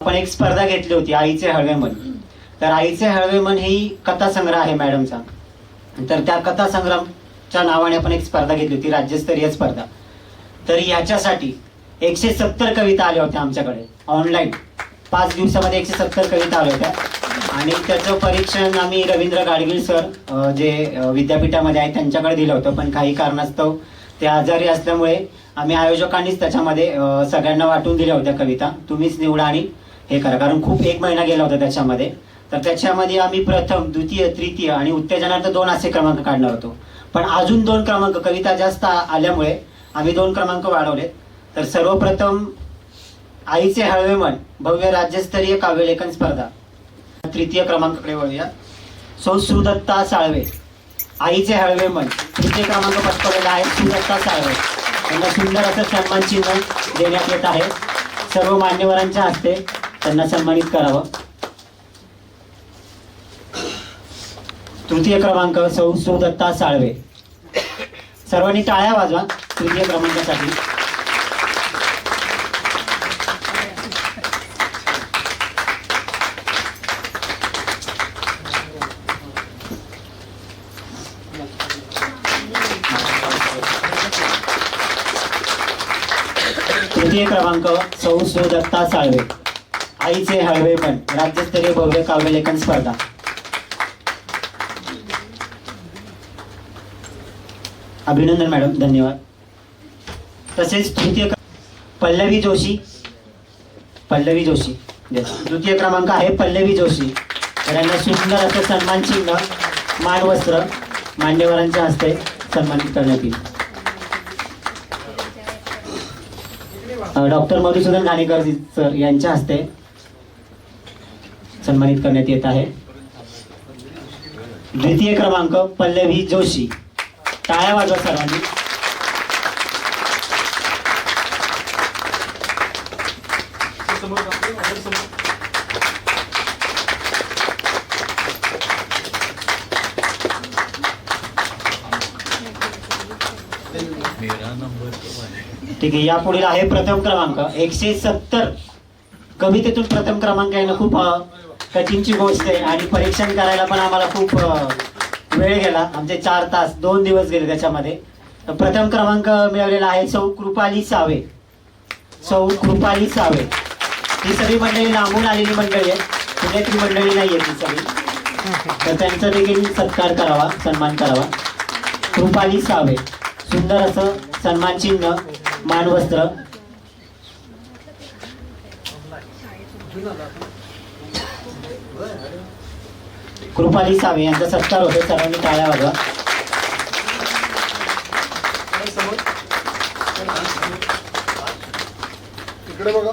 आपण एक स्पर्धा घेतली होती आईचे हळवे मन. तर आईचे हळवे मन ही कथा संग्रह आहे मॅडमचा. तर त्या कथा संग्रामच्या नावाने आपण एक स्पर्धा घेतली होती, राज्यस्तरीय स्पर्धा. तर याच्यासाठी 170 कविता आल्या होत्या आमच्याकडे ऑनलाईन. 5 दिवसामध्ये 170 कविता आल्या होत्या. आणि त्याचं परीक्षण आम्ही रवींद्र गाडगीळ सर जे विद्यापीठामध्ये आहेत त्यांच्याकडे दिलं होतं. पण काही कारणास्तव ते आजारी असल्यामुळे आम्ही आयोजकांनीच त्याच्यामध्ये सगळ्यांना वाटून दिल्या होत्या कविता. तुम्हीच निवडा आणि हे करा, कारण खूप 1 महिना गेला होता त्याच्यामध्ये. तर त्याच्यामध्ये आम्ही प्रथम, द्वितीय, तृतीय आणि उत्तेजनार्थ 2 असे क्रमांक काढणार होतो. पण अजून 2 क्रमांक कविता जास्त आल्यामुळे आम्ही 2 क्रमांक वाढवले. तर सर्वप्रथम आईचे हळवे मन भव्य राज्यस्तरीय काव्यलेखन स्पर्धा तृतीय क्रमांकाकडे वळूया. सौ सुदत्ता साळवे, आईचे हळवे मन तृतीय क्रमांक पटकावलेला आहे. सुदत्ता साळवे त्यांना सुंदर असं सन्मान चिन्ह देण्यात येत आहे. सर्व मान्यवरांच्या हस्ते त्यांना सन्मानित करावं. तृतीय क्रमांक सौ सुदत्ता साळवे. सर्वांनी टाळ्या वाजवा तृतीय क्रमांकासाठी. तृतीय क्रमांक सौ सुदत्ता साळवे, आईचे हळवे मन राज्यस्तरीय भव्य काव्यलेखन स्पर्धा. अभिनंदन मॅडम, धन्यवाद. तसेच तृतीय पल्लवी जोशी. द्वितीय क्रमांक आहे पल्लवी जोशी. तर यांना सुंदर असं सन्मान चिन्ह, मानवस्त्र मान्यवरांच्या हस्ते सन्मानित करण्यात येईल. डॉक्टर मधुसूदन घाणेकर सर यांच्या हस्ते सन्मानित करण्यात येत आहे. द्वितीय क्रमांक पल्लवी जोशी. टाळ्या वाजवा सर्वांनी. ठीक आहे, यापुढील आहे प्रथम क्रमांक. 170 कवितेतून प्रथम क्रमांक येणं खूप कठीणची गोष्ट आहे. आणि परीक्षण करायला पण आम्हाला खूप वेळ गेला. आमचे 4 तास 2 दिवस गेले त्याच्यामध्ये. प्रथम क्रमांक मिळवलेला आहे सौ कृपाली सावे. ही सगळी मंडळी लांबून आलेली मंडळी आहे, पुण्यातली मंडळी नाही आहे ती सगळी. तर त्यांचा देखील सत्कार करावा, सन्मान करावा. कृपाली सावे, सुंदर असं सन्मान चिन्ह, मानवस्त्र. कृपाली सावे यांचा सत्कार होतो. सर्वांनी टाळ्या वाजवा. इकडे बघा.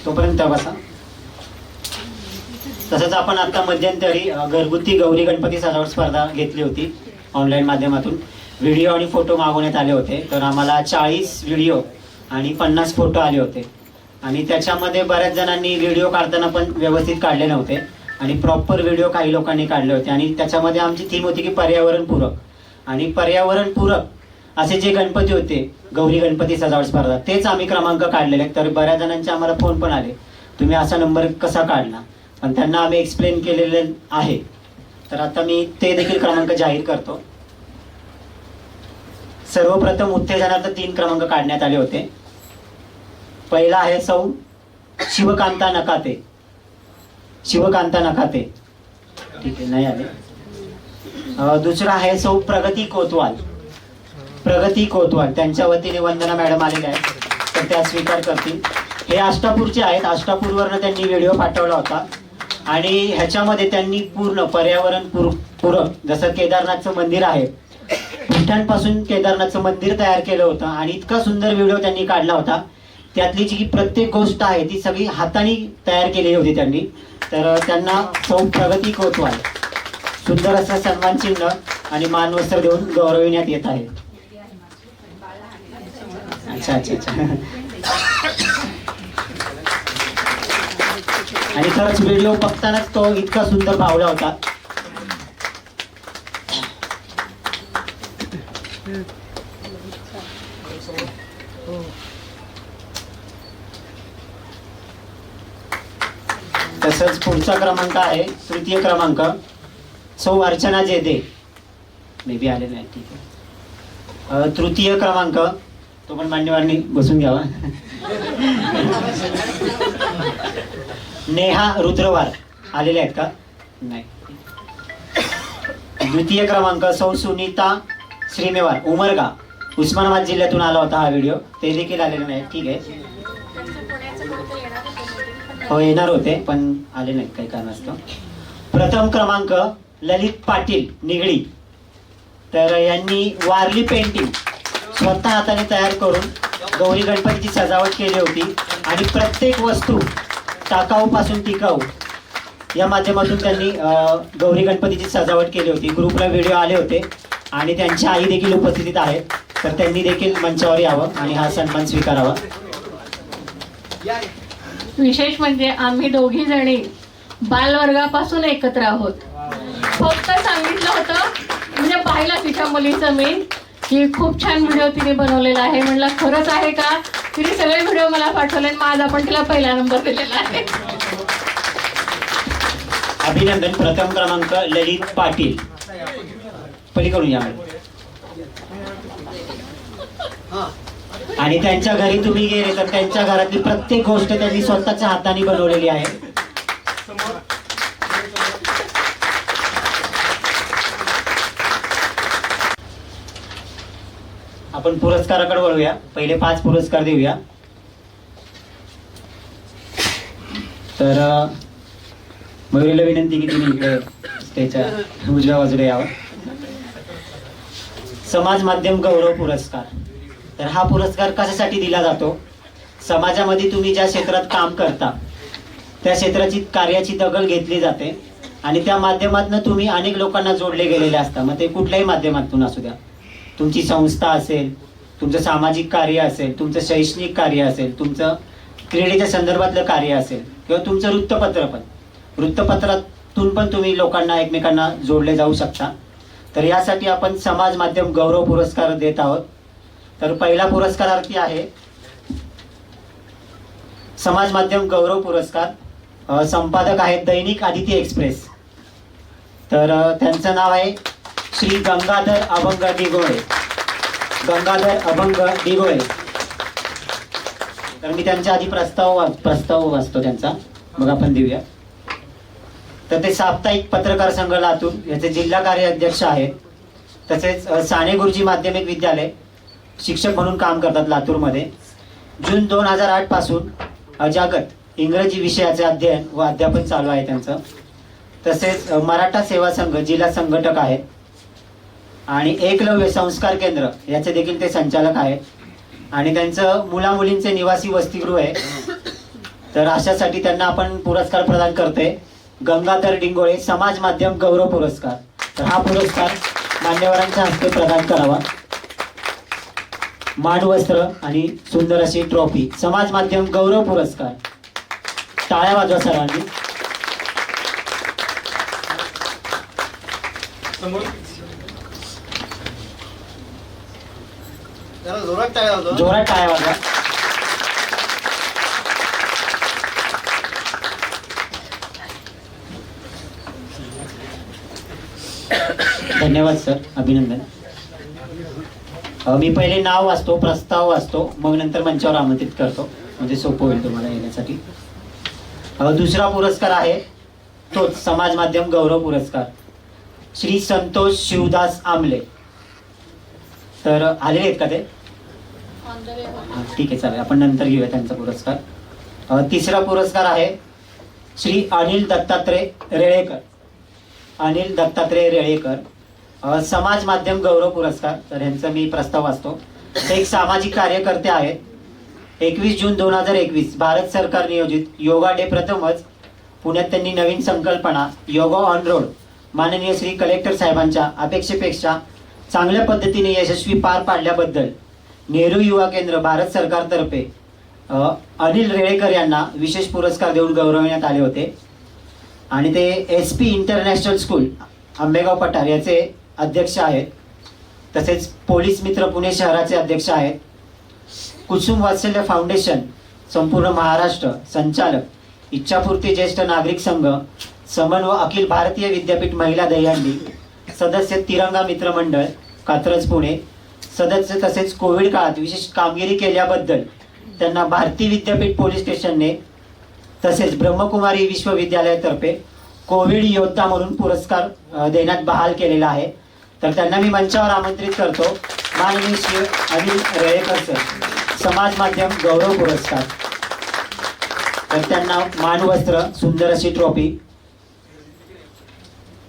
तोपर्यंत बसा. तसंच आपण आता मध्यंतरी घरगुती गौरी गणपती सजावट स्पर्धा घेतली होती ऑनलाईन माध्यमातून. व्हिडिओ आणि फोटो मागवण्यात आले होते. तर आम्हाला 40 व्हिडिओ आणि 50 फोटो आले होते. आणि त्याच्यामध्ये बऱ्याच जणांनी व्हिडिओ काढताना पण व्यवस्थित काढले नव्हते आणि प्रॉपर व्हिडिओ काही लोकांनी काढले होते. आणि त्याच्यामध्ये आमची थीम होती की पर्यावरणपूरक. आणि पर्यावरणपूरक असे जे गणपती होते गौरी गणपती सजावट स्पर्धा, तेच आम्ही क्रमांक काढलेले. तर बऱ्याच जणांचे आम्हाला फोन पण आले, तुम्ही असा नंबर कसा काढला. पण त्यांना आम्ही एक्सप्लेन केलेले आहे. तर आता मी ते देखील क्रमांक जाहीर करतो. सर्वप्रथम उत्तेजनार्थ 3 क्रमांक काढण्यात आले होते. पहिला आहे सौ शिवकांता नकाते. ठीक आहे, नाही आले. दुसरा आहे सौ प्रगती कोतवाल. त्यांच्या वतीने वंदना मॅडम आलेल्या आहेत, तर त्या स्वीकार करतील. हे आष्टापूरचे आहेत. आष्टापूरवरनं त्यांनी व्हिडिओ पाठवला होता. आणि ह्याच्यामध्ये त्यांनी पूर्ण पर्यावरण पूरक, जसं केदारनाथचं मंदिर आहे, पिठांपासून केदारनाथचं मंदिर तयार केलं होतं. आणि इतका सुंदर व्हिडिओ त्यांनी काढला होता. त्यातली जी प्रत्येक गोष्ट आहे ती सगळी हाताने तयार केलेली होती त्यांनी. तर त्यांना सौ प्रगती कोतवाल सुंदर असा सन्मान चिन्ह आणि मानवस्त्र देऊन गौरविण्यात येत आहे. अच्छा अच्छा अच्छा. आणि खरंच व्हिडिओ बघतानाच तो इतका सुंदर भावला होता. तसंच पुढचा क्रमांक आहे, तृतीय क्रमांक सौ अर्चना जेदे. मे बी आले नाही, ठीक आहे. तृतीय क्रमांक, तो पण मान्यवरांनी बसून घ्यावा. नेहा रुद्रवार आलेले आहेत का? नाही. द्वितीय क्रमांक सौ सुनीता श्रीमेवार, उमरगा, उस्मानाबाद जिल्ह्यातून आला होता हा व्हिडिओ. ते देखील आलेले नाही, ठीक आहे. हो येणार होते पण आले नाहीत काही कारणास्तव. प्रथम क्रमांक ललित पाटील निगडी. तर यांनी वारली पेंटिंग स्वतः हाताने तयार करून गौरी गणपतीची सजावट केली होती आणि प्रत्येक वस्तू टाकाऊपासून टिकाऊ या माध्यमातून त्यांनी गौरी गणपतीची सजावट केली होती. ग्रुपला व्हिडिओ आले होते आणि त्यांची आई देखील उपस्थितीत आहेत, तर त्यांनी देखील मंचावर यावं आणि हा सन्मान स्वीकारावा. विशेष म्हणजे आम्ही दोघी जणी बालवर्गापासून एकत्र आहोत. फक्त सांगितलं होतं म्हणजे पाहिला तिच्या मुलीचं मी की खूप छान व्हिडिओ तिने बनवलेला आहे. म्हणलं खरंच आहे का? तिने सगळे व्हिडिओ मला पाठवले, माझा पण तिला पहिला नंबर दिलेला आहे. अभिनंदन. प्रथम क्रमांक ललित पाटील. पलीकडून या. आणि त्यांच्या घरी तुम्ही गेले तर त्यांच्या घरातली प्रत्येक गोष्ट त्यांनी स्वतःच्या हाताने बनवलेली आहे. आपण पुरस्काराकडे वळूया. पहिले 5 पुरस्कार देऊया. तर मयुरीला विनंती की तुम्ही इकडे स्टेजच्या उजव्या बाजूला यावं. समाज माध्यम गौरव पुरस्कार. तर हा पुरस्कार कशासाठी दिला जातो? समाजामध्ये तुम्ही ज्या क्षेत्रात काम करता त्या क्षेत्राची कार्याची दखल घेतली जाते आणि त्या माध्यमातून तुम्ही अनेक लोकांना जोडले गेलेले असता. मग ते कुठल्याही माध्यमातून असू द्या, तुमची संस्था असेल, तुमचं सामाजिक कार्य असेल, तुमचं शैक्षणिक कार्य असेल, तुमचं क्रीडेच्या संदर्भातलं कार्य असेल किंवा तुमचं वृत्तपत्र पण, वृत्तपत्रातून पण तुम्ही लोकांना एकमेकांना जोडले जाऊ शकता. तर यासाठी आपण समाज माध्यम गौरव पुरस्कार देत आहोत. तर पहिला पुरस्कारार्थी आहे समाज माध्यम गौरव पुरस्कार. संपादक आहेत दैनिक आदित्य एक्सप्रेस. तर त्यांचं नाव आहे श्री गंगाधर अभंग डिगोळे. गंगाधर अभंग डिगोळे. तर मी त्यांच्या आधी प्रस्ताव वाचतो त्यांचा, मग आपण देऊया. तर ते साप्ताहिक पत्रकार संघ लातूर याचे जिल्हा कार्याध्यक्ष आहेत. तसेच साने गुरुजी माध्यमिक विद्यालय शिक्षक म्हणून काम करतात लातूरमध्ये. जून 2008 पासून अजागत इंग्रजी विषयाचे अध्ययन व अध्यापन चालू आहे त्यांचं. तसेच मराठा सेवा संघ जिल्हा संघटक आहेत आणि एकलव्य संस्कार केंद्र याचे देखील ते संचालक आहेत. आणि त्यांचं मुलामुलींचे निवासी वसतिगृह आहे. तर अशासाठी त्यांना आपण पुरस्कार प्रदान करतोय गंगाधर डिंगोळे समाज माध्यम गौरव पुरस्कार. तर हा पुरस्कार मान्यवरांच्या हस्ते प्रदान करावा. मानवस्त्र आणि सुंदर अशी ट्रॉफी. समाज माध्यम गौरव पुरस्कार. टाळ्या वाजवा सर्वांनी. जोरात टाळ्या वाजवा. धन्यवाद सर, अभिनंदन. मी पहिले नाव वाचतो, प्रस्ताव वाचतो, मग नंतर मंचावर आमंत्रित करतो, म्हणजे सोपं होईल तुम्हाला येण्यासाठी. दुसरा पुरस्कार आहे तोच समाज माध्यम गौरव पुरस्कार. श्री संतोष शिवदास आमले. तर आलेले आहेत का ते? ठीक आहे, चालेल, आपण नंतर घेऊया त्यांचा पुरस्कार. तिसरा पुरस्कार आहे श्री अनिल दत्तात्रय रेळेकर. अनिल दत्तात्रय रेळेकर समाज माध्यम गौरव पुरस्कार. तर यांचा मी प्रस्ताव वाचतो. ते एक सामाजिक कार्यकर्ते आहेत. 21 जून 2021 भारत सरकार नियोजित योगा डे प्रथमच पुण्यात त्यांनी नवीन संकल्पना योगा ऑन रोड माननीय श्री कलेक्टर साहेबांच्या अपेक्षेपेक्षा चांगल्या पद्धतीने यशस्वी पार पाडल्याबद्दल नेहरू युवा केंद्र भारत सरकारतर्फे अनिल रेळेकर यांना विशेष पुरस्कार देऊन गौरवण्यात आले होते. आणि ते SP इंटरनॅशनल स्कूल आंबेगाव पठार याचे अध्यक्ष आहेत. तसेच पोलीस मित्र पुणे शहराचे अध्यक्ष आहेत. कुसुम वात्सल्य फाउंडेशन संपूर्ण महाराष्ट्र संचालक इच्छापूर्ती ज्येष्ठ नागरिक संघ समन व अखिल भारतीय विद्यापीठ महिला दहीहंडी सदस्य तिरंगा मित्र मंडळ कात्रज पुणे सदस्य तसेच कोविड काळात विशेष कामगिरी केल्याबद्दल त्यांना भारती विद्यापीठ पोलीस स्टेशनने तसेच ब्रह्मकुमारी विश्वविद्यालयातर्फे कोविड योद्धा म्हणून पुरस्कार देण्यात बहाल केलेला आहे. तर त्यांना मी मंचावर आमंत्रित करतो. माननीय श्री अनिल रेळेकर सर, समाज माध्यम गौरव पुरस्कार. तर त्यांना मानवस्त्र सुंदर अशी ट्रॉफी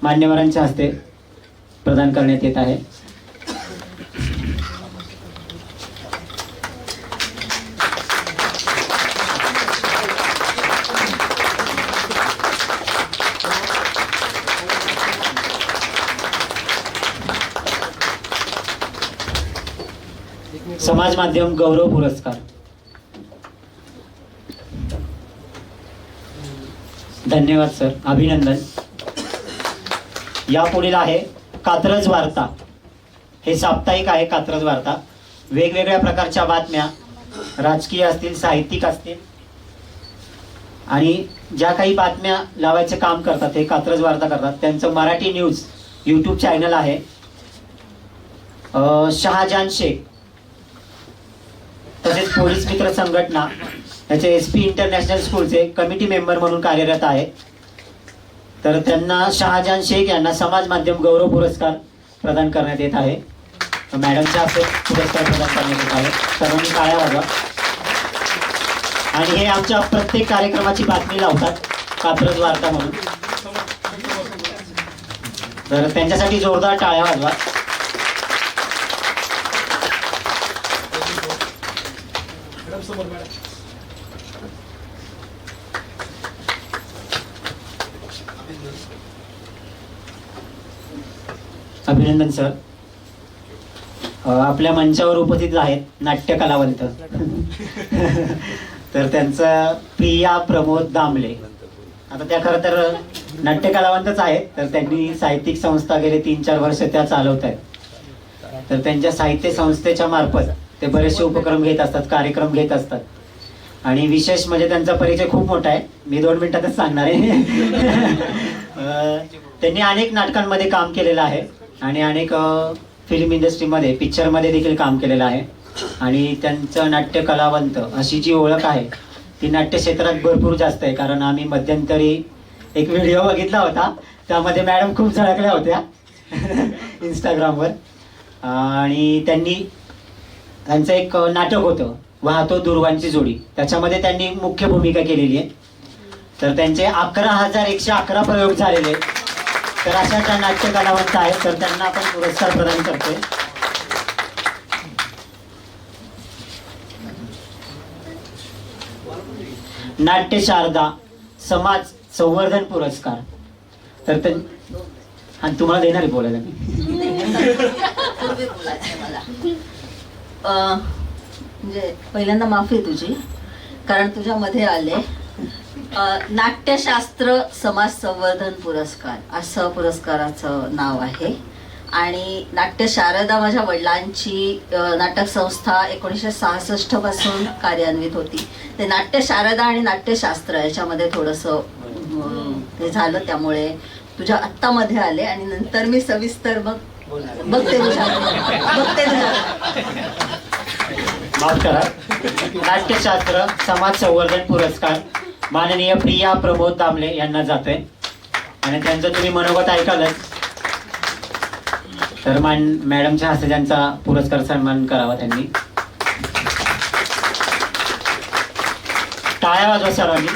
मान्यवरांच्या हस्ते प्रदान करण्यात येत आहे. समाज माध्यम गौरव पुरस्कार. धन्यवाद सर, अभिनंदन. यापुढील आहे कात्रज वार्ता. हे साप्ताहिक आहे कात्रज वार्ता. वेगवेगळ्या प्रकारच्या बातम्या राजकीय असतील, साहित्यिक असतील आणि ज्या काही बातम्या लावायचे काम करतात हे कात्रज वार्ता करतात. त्यांचं मराठी न्यूज यूट्यूब चॅनल आहे. शहाजान शेख तसेच पोलीस मित्र संघटना याचे SP इंटरनॅशनल स्कूलचे कमिटी मेंबर म्हणून कार्यरत आहे. तर त्यांना शहाजान शेख यांना समाज माध्यम गौरव पुरस्कार प्रदान करण्यात येत आहे. मॅडमच्या हस्ते पुरस्कार प्रदान करण्यात येत आहे. सर्वांनी टाळ्या वाजवा. आणि हे आमच्या प्रत्येक कार्यक्रमाची बातमी लावतात कात्रज वार्ता म्हणून. तर त्यांच्यासाठी जोरदार टाळ्या वाजवा. अभिनंदन सर. आपल्या मंचावर उपस्थित आहेत नाट्य कलावंत. तर त्यांचं प्रिया प्रमोद दामले. आता त्या खरं तर नाट्य कलावंतच आहेत. तर त्यांनी साहित्यिक संस्था गेले 3-4 वर्ष त्या चालवत आहेत. तर त्यांच्या साहित्य संस्थेच्या मार्फत ते बरेचसे उपक्रम घेत असतात, कार्यक्रम घेत असतात. आणि विशेष म्हणजे त्यांचा परिचय खूप मोठा आहे. मी 2 मिनिटातच सांगणार आहे. त्यांनी अनेक नाटकांमध्ये काम केलेलं आहे आणि अनेक फिल्म इंडस्ट्रीमध्ये पिक्चरमध्ये देखील काम केलेलं आहे. आणि त्यांचं नाट्य कलावंत अशी जी ओळख आहे ती नाट्य क्षेत्रात भरपूर जास्त आहे. कारण आम्ही मध्यंतरी एक व्हिडिओ बघितला होता, त्यामध्ये मॅडम खूप झळकल्या होत्या इंस्टाग्रामवर. आणि त्यांचं एक नाटक होतं वाहतो दुर्वांची जोडी, त्याच्यामध्ये त्यांनी मुख्य भूमिका केलेली आहे. तर त्यांचे 11,111 प्रयोग झालेले. तर अशा त्या नाट्य कलावंत आहेत. तर त्यांना आपण पुरस्कार प्रदान करतोय. नाट्य शारदा समाज संवर्धन पुरस्कार. तर आणि तुम्हाला देणार आहे बोलायला मी. म्हणजे पहिल्यांदा माफी आहे तुझी, कारण तुझ्यामध्ये आले नाट्यशास्त्र समाज संवर्धन पुरस्कार असं पुरस्काराचं नाव आहे. आणि नाट्य शारदा माझ्या वडिलांची नाटक संस्था 1966 पासून कार्यान्वित होती. ते नाट्य शारदा आणि नाट्यशास्त्र याच्यामध्ये थोडंसं हे झालं, त्यामुळे तुझ्या आत्तामध्ये आले. आणि नंतर मी सविस्तर बघते तुझ्या माफ करा. नाट्यशास्त्र समाज संवर्धन पुरस्कार माननीय प्रिया प्रमोद दामले यांना जातोय. आणि त्यांचं तुम्ही मनोगत ऐकालच. तर मॅडमच्या हस्ते त्यांचा पुरस्कार सन्मान करावा त्यांनी. टाळ्या वाजवा सर्वांनी.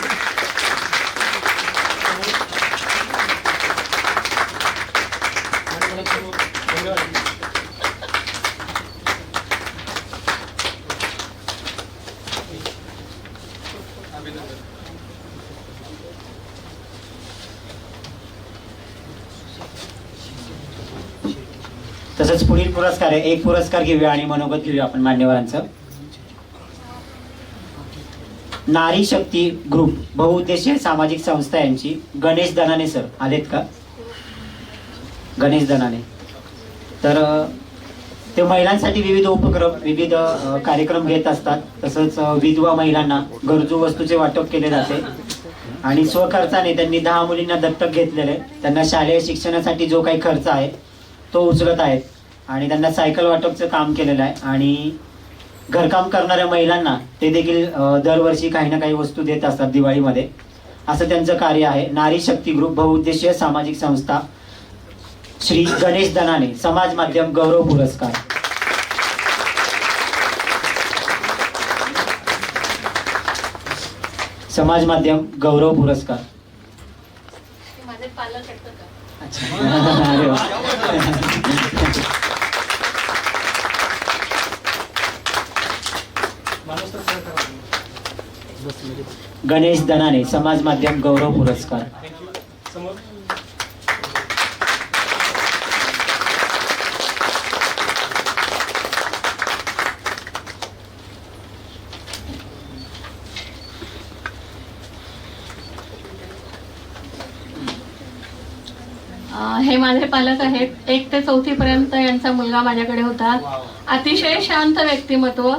तसंच तसंच पुढील पुरस्कार आहे, एक पुरस्कार घेऊया आणि मनोगत घेऊया आपण मान्यवरांचं. नारी शक्ती ग्रुप बहुउद्देशीय सामाजिक संस्था यांची गणेश दनाने सर आलेत का? गणेश दनाने. तर ते महिलांसाठी विविध उपक्रम, विविध कार्यक्रम घेत असतात. तसंच विधवा महिलांना गरजू वस्तूचे वाटप केले जाते आणि स्वखर्चाने त्यांनी 10 मुलींना दत्तक घेतलेले. त्यांना शालेय शिक्षणासाठी जो काही खर्च आहे तो उचलत आहेत आणि त्यांना सायकल वाटपचं काम केलेलं आहे. आणि घरकाम करणाऱ्या महिलांना ते देखील दरवर्षी काही ना काही वस्तू देत असतात दिवाळीमध्ये. असं त्यांचं कार्य आहे. नारी शक्ती ग्रुप बहुउद्देशीय सामाजिक संस्था श्री गणेश दनाने समाज माध्यम गौरव पुरस्कार. समाज माध्यम गौरव पुरस्कार. माझे पालक आहेत का? अरे वा. गणेश दनाने समाज माध्यम गौरव पुरस्कार. हे माझे पालक आहेत. 1 ते 4थी पर्यंत यांचा मुलगा माझ्याकडे होता. अतिशय शांत व्यक्तिमत्व.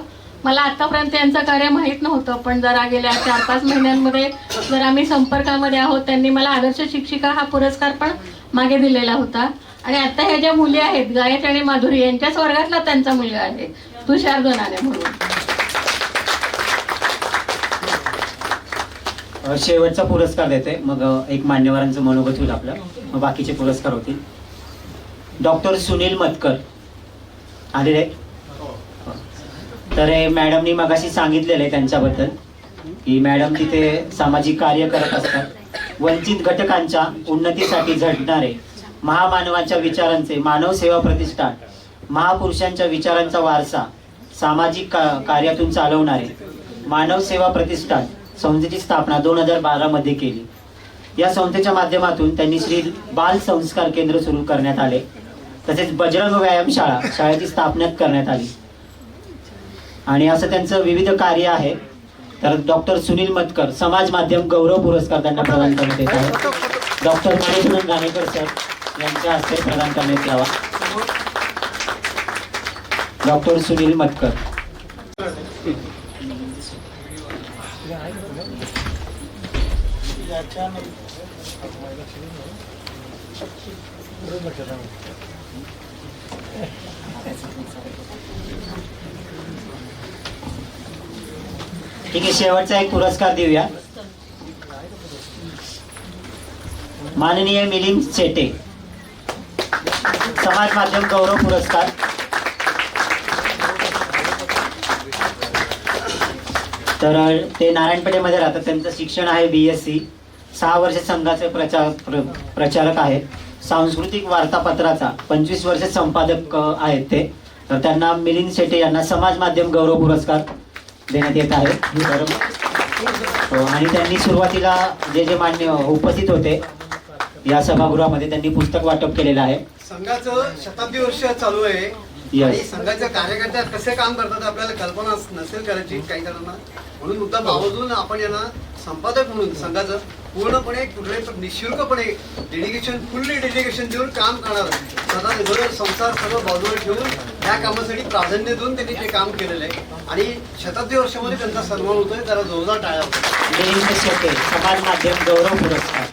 मला आतापर्यंत यांचं कार्य माहीत नव्हतं, पण जरा गेल्या 4-5 महिन्यांमध्ये जर आम्ही संपर्कामध्ये आहोत. त्यांनी मला आदर्श शिक्षिका हा पुरस्कार पण मागे दिलेला होता. आणि आता ह्या ज्या मुली आहेत गायत्री आणि माधुरी यांच्याच वर्गातला त्यांचा मुलगा आहे तुषार दनाने म्हणून. शेवटचा पुरस्कार देते, मग एक मान्यवरांचं मनोगत होईल आपलं, मग बाकीचे पुरस्कार होतील. डॉक्टर सुनील मतकर आलेले. तर हे मॅडमनी मगाशी सांगितलेलं आहे त्यांच्याबद्दल की मॅडम तिथे सामाजिक कार्य करत असतात. वंचित घटकांच्या उन्नतीसाठी झटणारे महामानवाच्या विचारांचे मानव सेवा प्रतिष्ठान, महापुरुषांच्या विचारांचा वारसा सामाजिक कार्यातून चालवणारे मानव सेवा प्रतिष्ठान संस्थेची स्थापना 2012 मध्ये केली. या संस्थेच्या माध्यमातून त्यांनी श्री बाल संस्कार केंद्र सुरू करण्यात आले. तसेच बजरंग व्यायाम शाळेची स्थापना करण्यात आली आणि असं त्यांचं विविध कार्य आहे. तर डॉक्टर सुनील मतकर समाज माध्यम गौरव पुरस्कार त्यांना प्रदान करण्यात येत आहे. डॉक्टर मधुसूदन गाणेकर सर यांच्या हस्ते प्रदान करण्यात यावा. डॉक्टर सुनील मतकर. ठीक आहे, शेवटचा एक पुरस्कार देऊया. माननीय मिलिंद चेटे समाज माध्यम गौरव पुरस्कार. तर ते नारायणपेठेमध्ये राहतात. त्यांचं शिक्षण आहे BSc. 6 वर्ष संघाचे प्रचारक आहेत. सांस्कृतिक वार्तापत्राचा 25 वर्ष संपादक आहेत ते. तर त्यांना मिलिंद शेटे यांना समाज माध्यम गौरव पुरस्कार देण्यात येत आहे. आणि त्यांनी सुरुवातीला जे मान्य उपस्थित होते या सभागृहामध्ये त्यांनी पुस्तक वाटप केलेलं आहे. संघाचं शताब्दी वर्ष चालू आहे आणि संघाचे कार्यकर्ते कसे काम करतात आपल्याला कल्पना नसेल करायची काही जणांना. म्हणून मुद्दा बाजून आपण यांना संपादक म्हणून संघाचं पूर्णपणे कुठले निशुल्कपणे फुल्ली डेडिकेशन देऊन काम करणार. स्वतः घर संसार सगळं बाजूला ठेवून या कामासाठी प्राधान्य देऊन त्यांनी ते काम केलेलं आहे आणि शताब्दी वर्षामध्ये त्यांचा सन्मान होतोय. जरा जोरदार टाळ्या होतो. समाज माध्यम गौरव पुरस्कार.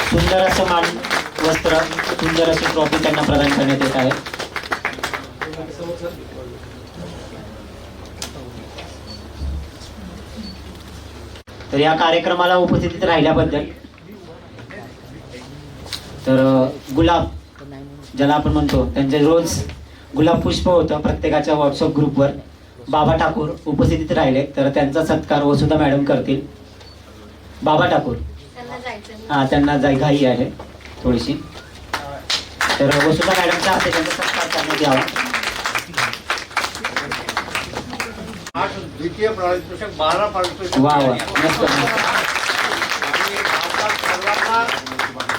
सुंदर असं मान वस्त्र, सुंदर अशी ट्रॉफी त्यांना प्रदान करण्यात येत आहे. तर या कार्यक्रमाला उपस्थित राहिल्याबद्दल. तर गुलाब ज्याला आपण म्हणतो त्यांचे रोज गुलाब पुष्प होतं प्रत्येकाच्या व्हॉट्सअप ग्रुपवर. बाबा ठाकूर उपस्थित राहिले तर त्यांचा सत्कार वसुधा मॅडम करतील. बाबा ठाकूर त्यांना घाई आहे थोडीशी. तर वसुधा मॅडमच्या हस्ते त्यांचा सत्कार करण्यात यावा. द्वितीय पारितोषिक 12 पारितोषिक. वा वा, मस्त. सर्वांना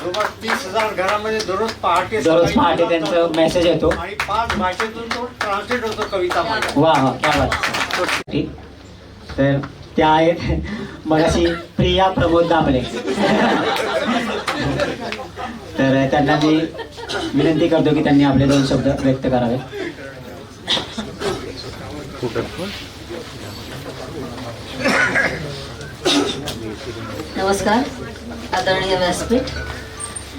जवळपास 30,000 घरामध्ये दररोज पहाटे त्यांचा मेसेज येतो. आणि 5 भाषेतून तो ट्रान्सलेट होतो कविता माझ्या. वा वा, क्या बात. ठीक. तर त्या आहेत मगाशी प्रिया प्रमोद दामले. तर त्यांना मी विनंती करतो की त्यांनी आपले 2 शब्द व्यक्त करावे. नमस्कार. आदरणीय व्यासपीठ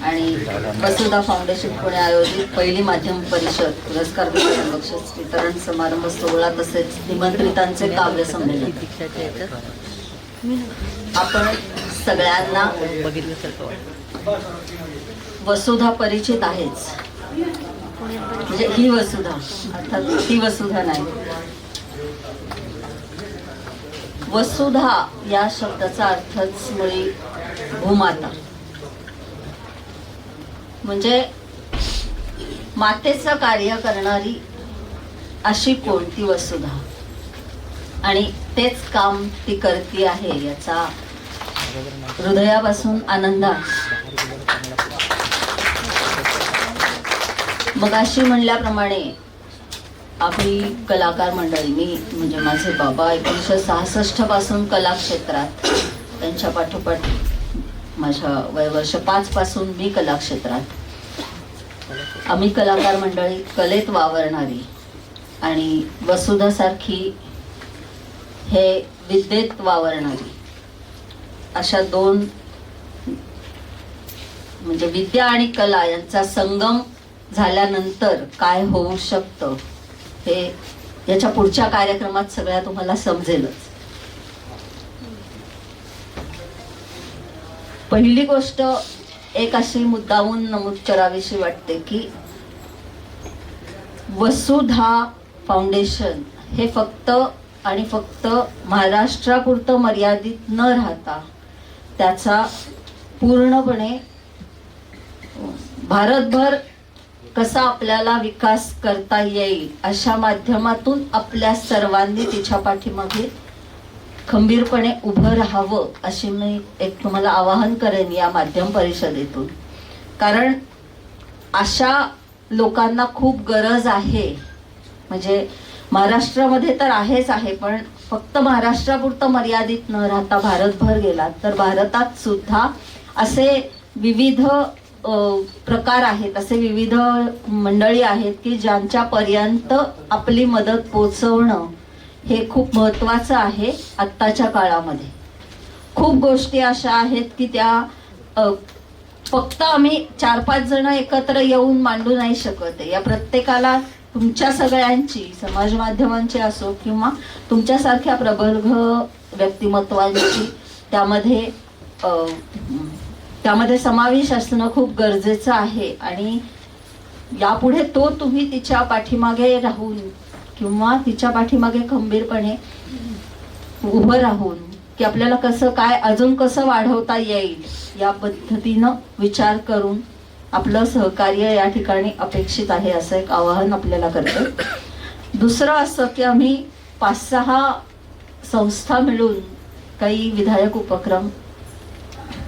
आणि वसुधा फाउंडेशन पुणे आयोजित पहिली माध्यम परिषद पुरस्कार वितरण बक्षीस वितरण समारंभ सोहळा तसेच निमंत्रितांचे काव्य संमेलन. आपण सगळ्यांना वसुधा परिचित आहेच. म्हणजे ही वसुधा अर्थात ती वसुधा नाही. वसुधा या शब्दाचा अर्थच मुळी भूमाता, म्हणजे मातेचं कार्य करणारी अशी कोणती वसुधा, आणि तेच काम ती करते आहे याचा हृदयापासून आनंद आहे. मगाशी म्हणल्याप्रमाणे आपली कलाकार मंडळी, मी म्हणजे माझे बाबा 1966 पासून कला क्षेत्रात, त्यांच्या पाठोपाठ माझ्या वयवर्ष 5 पासून मी कला क्षेत्रात. आम्ही कलाकार मंडळी कलेत वावरणारी आणि वसुधासारखी हे विद्येत वावरणारी अशा 2 म्हणजे विद्या आणि कला यांचा संगम झाल्यानंतर काय होऊ शकतं हे याच्या पुढच्या कार्यक्रमात सगळ्या तुम्हाला समजेलच. पहिली गोष्ट एक अशी मुद्दामून नमूद करावीशी वाटते की वसुधा फाउंडेशन हे फक्त आणि फक्त महाराष्ट्रापुरतं मर्यादित न राहता त्याचा पूर्णपणे भारतभर कसा आपल्याला विकास करता येईल अशा माध्यमातून आपल्या सर्वांनी तिच्या पाठीमागे खंबीरपणे उभं राहावं अशी मी एक तुम्हाला आवाहन करेन या माध्यम परिषदेतून. कारण अशा लोकांना खूप गरज आहे. म्हणजे महाराष्ट्रामध्ये तर आहेच आहे, पण फक्त महाराष्ट्रापुरतं मर्यादित न राहता भारतभर गेलात तर भारतात सुद्धा असे विविध प्रकार आहेत, असे विविध मंडळी आहेत की ज्यांच्यापर्यंत आपली मदत पोचवणं हे खूप महत्त्वाचं आहे. आत्ताच्या काळामध्ये खूप गोष्टी अशा आहेत की त्या फक्त आम्ही 4-5 जण एकत्र येऊन मांडू नाही शकत. या प्रत्येकाला तुमच्या सगळ्यांची समाज माध्यमांची असो किंवा तुमच्यासारख्या प्रबल व्यक्तिमत्वांची त्यामध्ये समावेश असणं खूप गरजेचं आहे. आणि यापुढे तो तुम्ही तिच्या पाठीमागे राहून किंवा तिच्या पाठीमागे खंबीरपणे उभं राहून की आपल्याला कसं काय अजून कसं वाढवता येईल या पद्धतीनं विचार करून आपलं सहकार्य या ठिकाणी अपेक्षित आहे असं एक आवाहन आपल्याला करते. दुसरं असं की आम्ही 5-6 संस्था मिळून काही विधायक उपक्रम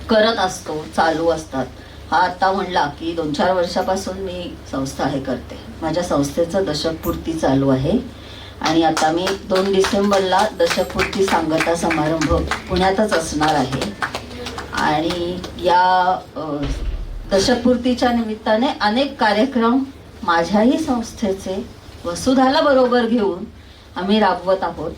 करत असतो, चालू असतात. हा आता म्हणला की 2-4 वर्षापासून मी संस्था हे करते. माझ्या संस्थेचं दशकपूर्ती चालू आहे आणि आता मी 2 डिसेंबरला दशकपूर्ती सांगता समारंभ पुण्यातच असणार आहे. आणि या दशकपूर्तीच्या निमित्ताने अनेक कार्यक्रम माझ्याही संस्थेचे वसुधाला बरोबर घेऊन आम्ही राबवत आहोत.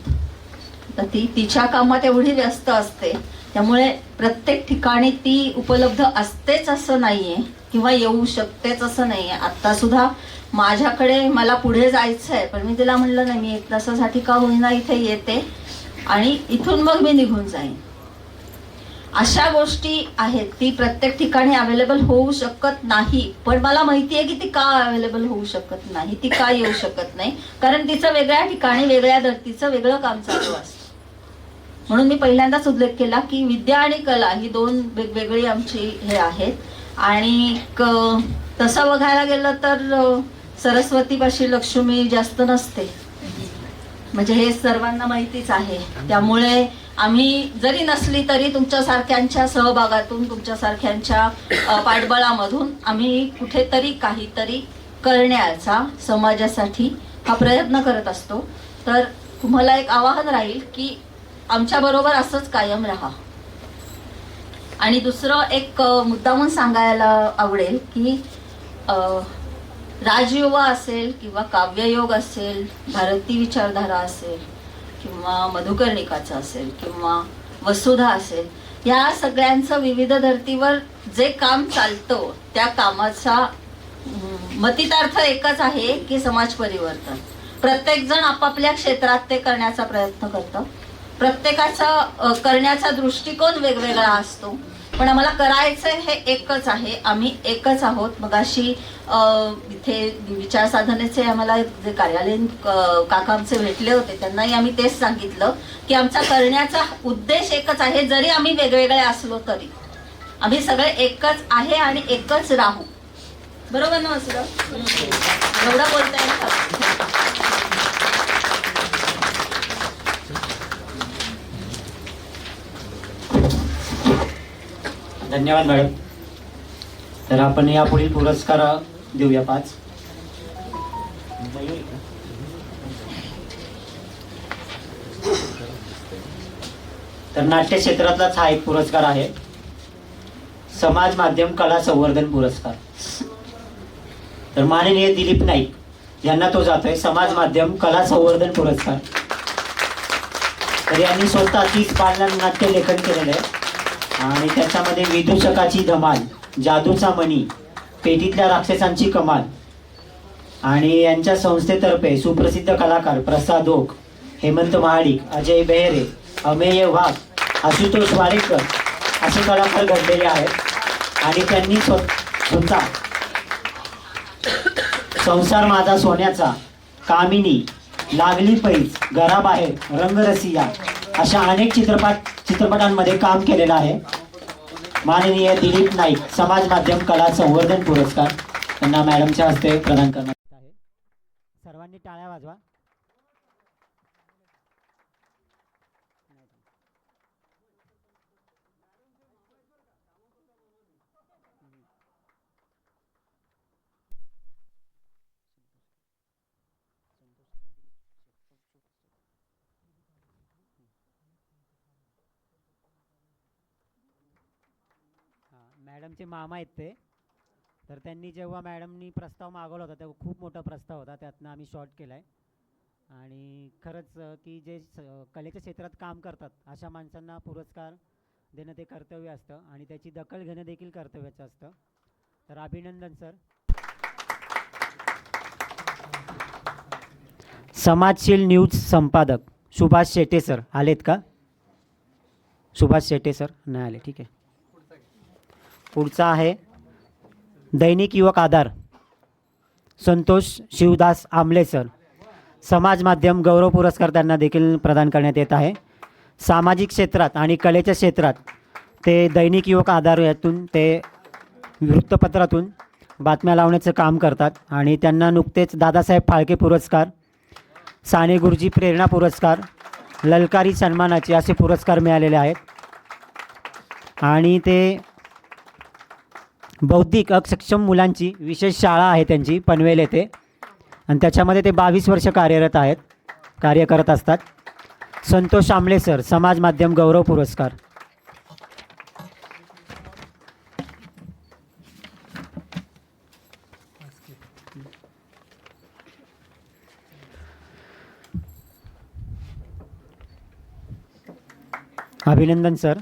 तर ती तिच्या कामात एवढी व्यस्त असते त्यामुळे प्रत्येक ठिकाणी ती उपलब्ध असतेच असं नाहीये किंवा येऊ शकतेच असं नाहीये. आत्ता सुद्धा माझ्याकडे मला पुढे जायचं आहे, पण मी तिला म्हणलं नाही, मी 1 तासासाठी का होईना इथे येते आणि इथून मग मी निघून जाईन. अशा गोष्टी आहेत ती प्रत्येक ठिकाणी अवेलेबल होऊ शकत नाही. पण मला माहिती आहे की ती का अवेलेबल होऊ शकत नाही, ती का येऊ शकत नाही, कारण तिचं वेगळ्या ठिकाणी वेगळ्या धर्तीचं वेगळं काम चालू असतं. म्हणून मी पहिल्यांदाच उल्लेख केला की विद्या आणि कला ही 2 वेगवेगळी आमची हे आहेत. आणि तसं बघायला गेलं तर सरस्वतीपाशी लक्ष्मी जास्त नसते. म्हणजे हे सर्वांना माहितीच आहे. त्यामुळे आम्ही जरी नसली तरी तुमच्यासारख्यांच्या सहभागातून, तुमच्यासारख्यांच्या पाठबळामधून आम्ही कुठेतरी काहीतरी करण्याचा समाजासाठी हा प्रयत्न करत असतो. तर तुम्हाला एक आवाहन राहील की आमच्याबरोबर असंच कायम राहा. आणि दुसरं एक मुद्दामून सांगायला आवडेल की राजयुवा असेल किंवा काव्ययोग असेल, भारतीय विचारधारा असेल किंवा मधुकर्णिकाचं असेल किंवा वसुधा असेल, या सगळ्यांचं विविध धर्तीवर जे काम चालतं त्या कामाचा मतितार्थ एकच आहे की समाज परिवर्तन. प्रत्येक जण आपापल्या क्षेत्रात ते करण्याचा प्रयत्न करतं. प्रत्येकाचा करण्याचा दृष्टिकोन वेगवेगळा असतो, पण आम्हाला करायचं हे एकच आहे. आम्ही एकच आहोत. मग अशी इथे विचार साधनेचे आम्हाला जे कार्यालयीन काका आमचे भेटले होते त्यांनाही आम्ही तेच सांगितलं की आमचा करण्याचा उद्देश एकच आहे. जरी आम्ही वेगवेगळे असलो तरी आम्ही सगळे एकच आहे आणि एकच राहू. बरोबर ना असं एवढं बोलता येईल का? धन्यवाद मॅडम. तर आपण यापुढील पुरस्कार देऊया 5. तर नाट्य क्षेत्रातलाच हा एक पुरस्कार आहे, समाज माध्यम कला संवर्धन पुरस्कार. तर माननीय दिलीप नाईक यांना तो जातोय समाज माध्यम कला संवर्धन पुरस्कार. तर यांनी स्वतः 30 बालनाट्य लेखन केलेलं आहे आणि त्याच्यामध्ये विदूषकाची धमाल, जादूचा मणी, पेटीतल्या राक्षसांची कमाल आणि यांच्या संस्थेतर्फे सुप्रसिद्ध कलाकार प्रसाद ओक, हेमंत महाडिक, अजय बेहरे, अमेय वाघ, आशुतोष वाडेकर असे कलाकार घडलेले आहेत. आणि त्यांनी स्वतः संसार माझा सोन्याचा, कामिनी, लागली पैज, घराबाहेर, रंगरसिया अशा अनेक चित्रपटांमध्ये काम केलेलं आहे. माननीय दिलीप नाईक समाज माध्यम कला संवर्धन पुरस्कार त्यांना मॅडमच्या हस्ते प्रदान करण्यात येत आहे. सर्वांनी टाळ्या वाजवा. मॅडमचे मामा आहेत ते. तर त्यांनी जेव्हा मॅडमनी प्रस्ताव मागवला होता तेव्हा खूप मोठा प्रस्ताव होता, त्यातनं आम्ही शॉर्ट केला आहे. आणि खरंच की जे कलेच्या क्षेत्रात काम करतात अशा माणसांना पुरस्कार देणं ते कर्तव्य असतं आणि त्याची दखल घेणं देखील कर्तव्याचं असतं. तर अभिनंदन सर. समाजशील न्यूज संपादक सुभाष शेटे सर आलेत का? सुभाष शेटे सर नाही आले, ठीक आहे. पुढचा आहे दैनिक युवक आधार संतोष शिवदास आमले सर. समाज माध्यम गौरव पुरस्कार त्यांना देखील प्रदान करण्यात येत आहे. सामाजिक क्षेत्रात आणि कलेच्या क्षेत्रात ते दैनिक युवक आधार यातून ते वृत्तपत्रातून बातम्या लावण्याचं काम करतात आणि त्यांना नुकतेच दादासाहेब फाळके पुरस्कार, साने गुरुजी प्रेरणा पुरस्कार, ललकारी सन्मानाचे असे पुरस्कार मिळालेले आहेत. आणि ते बौद्धिक अक्षम मुलांची विशेष शाळा आहे त्यांची पनवेल येथे आणि त्याच्यामध्ये ते 22 वर्ष कार्य करत असतात. संतोष आमले सर समाज माध्यम गौरव पुरस्कार. अभिनंदन सर.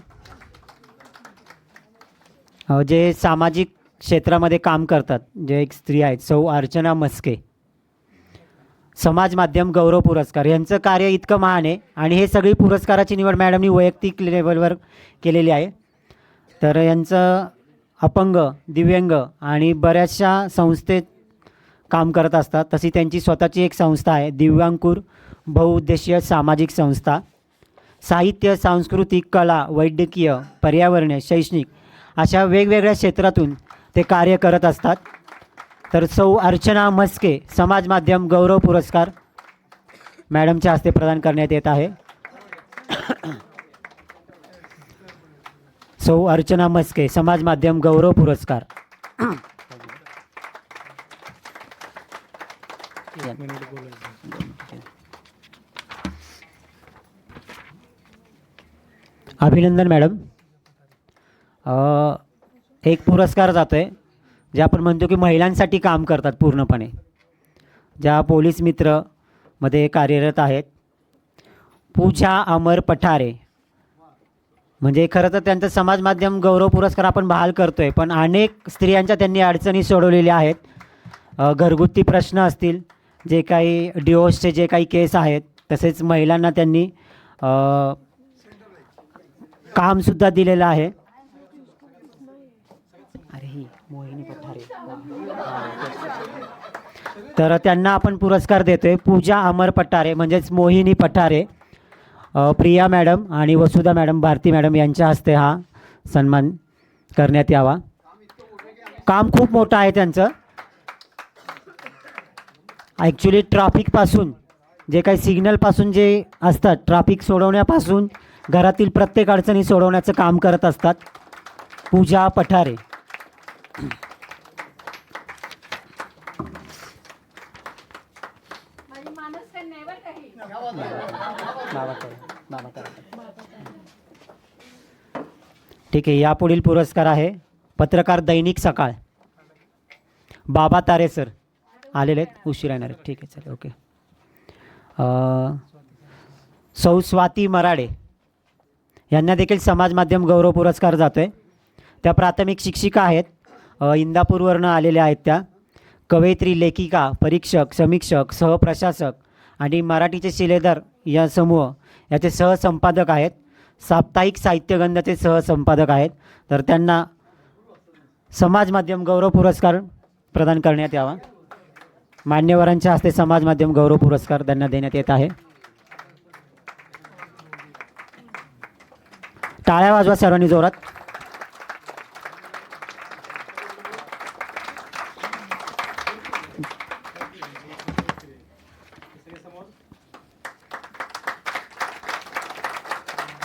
जे सामाजिक क्षेत्रामध्ये काम करतात, जे एक स्त्री आहेत सौ अर्चना मस्के, समाज माध्यम गौरव पुरस्कार. यांचं कार्य इतकं महान आहे आणि हे सगळी पुरस्काराची निवड मॅडमनी वैयक्तिक लेवलवर केलेली आहे. तर यांचं अपंग, दिव्यांग आणि बऱ्याचशा संस्थेत काम करत असतात. तशी त्यांची स्वतःची एक संस्था आहे दिव्यांकुर बहुउद्देशीय सामाजिक संस्था. साहित्य, सांस्कृतिक, कला, वैद्यकीय, पर्यावरणीय, शैक्षणिक अशा वेगवेगळ्या क्षेत्रातून ते कार्य करत असतात. तर सौ अर्चना मस्के समाज माध्यम गौरव पुरस्कार मॅडमच्या हस्ते प्रदान करण्यात येत आहे. सौ अर्चना मस्के, समाज माध्यम गौरव पुरस्कार. अभिनंदन मॅडम. एक पुरस्कार जातो आहे जे आपण म्हणतो की महिलांसाठी काम करतात पूर्णपणे, ज्या पोलीस मित्रमध्ये कार्यरत आहेत. पूजा अमर पठारे, म्हणजे खरं तर त्यांचं समाज माध्यम गौरव पुरस्कार आपण बहाल करतो आहे, पण अनेक स्त्रियांच्या त्यांनी अडचणी सोडवलेल्या आहेत. घरगुती प्रश्न असतील, जे काही डिवोर्सचे जे काही केस आहेत, तसेच महिलांना त्यांनी कामसुद्धा दिलेलं आहे. अरे ही मोहिनी पठारे, तर त्यांना आपण पुरस्कार देतोय. पूजा अमर पठारे म्हणजेच मोहिनी पठारे, प्रिया मॅडम आणि वसुधा मॅडम, भारती मॅडम यांच्या हस्ते हा सन्मान करण्यात यावा. काम खूप मोठं आहे त्यांचं. ॲक्च्युली ट्रॅफिकपासून जे काही सिग्नलपासून जे असतात, ट्रॅफिक सोडवण्यापासून घरातील प्रत्येक अडचणी सोडवण्याचं काम करत असतात पूजा पठारे. ठीक आहे. यापुढील पुरस्कार आहे पत्रकार दैनिक सकाळ, बाबा तारे सर आलेले आहेत, उशीर येणार आहेत. ठीक आहे, चालेल, ओके. सौ स्वाती मराडे यांना देखील समाज माध्यम गौरव पुरस्कार जातो आहे. त्या प्राथमिक शिक्षिका आहेत, इंदापूरवरनं आलेल्या आहेत. त्या कवयित्री, लेखिका, परीक्षक, समीक्षक, सहप्रशासक आणि मराठीचे शिलेदार या समूह याचे सहसंपादक आहेत. साप्ताहिक साहित्यगंधाचे सहसंपादक आहेत. तर त्यांना समाज माध्यम गौरव पुरस्कार प्रदान करण्यात यावा. मान्यवरांच्या हस्ते समाज माध्यम गौरव पुरस्कार त्यांना देण्यात येत आहे. टाळ्या वाजवा सर्वांनी जोरात.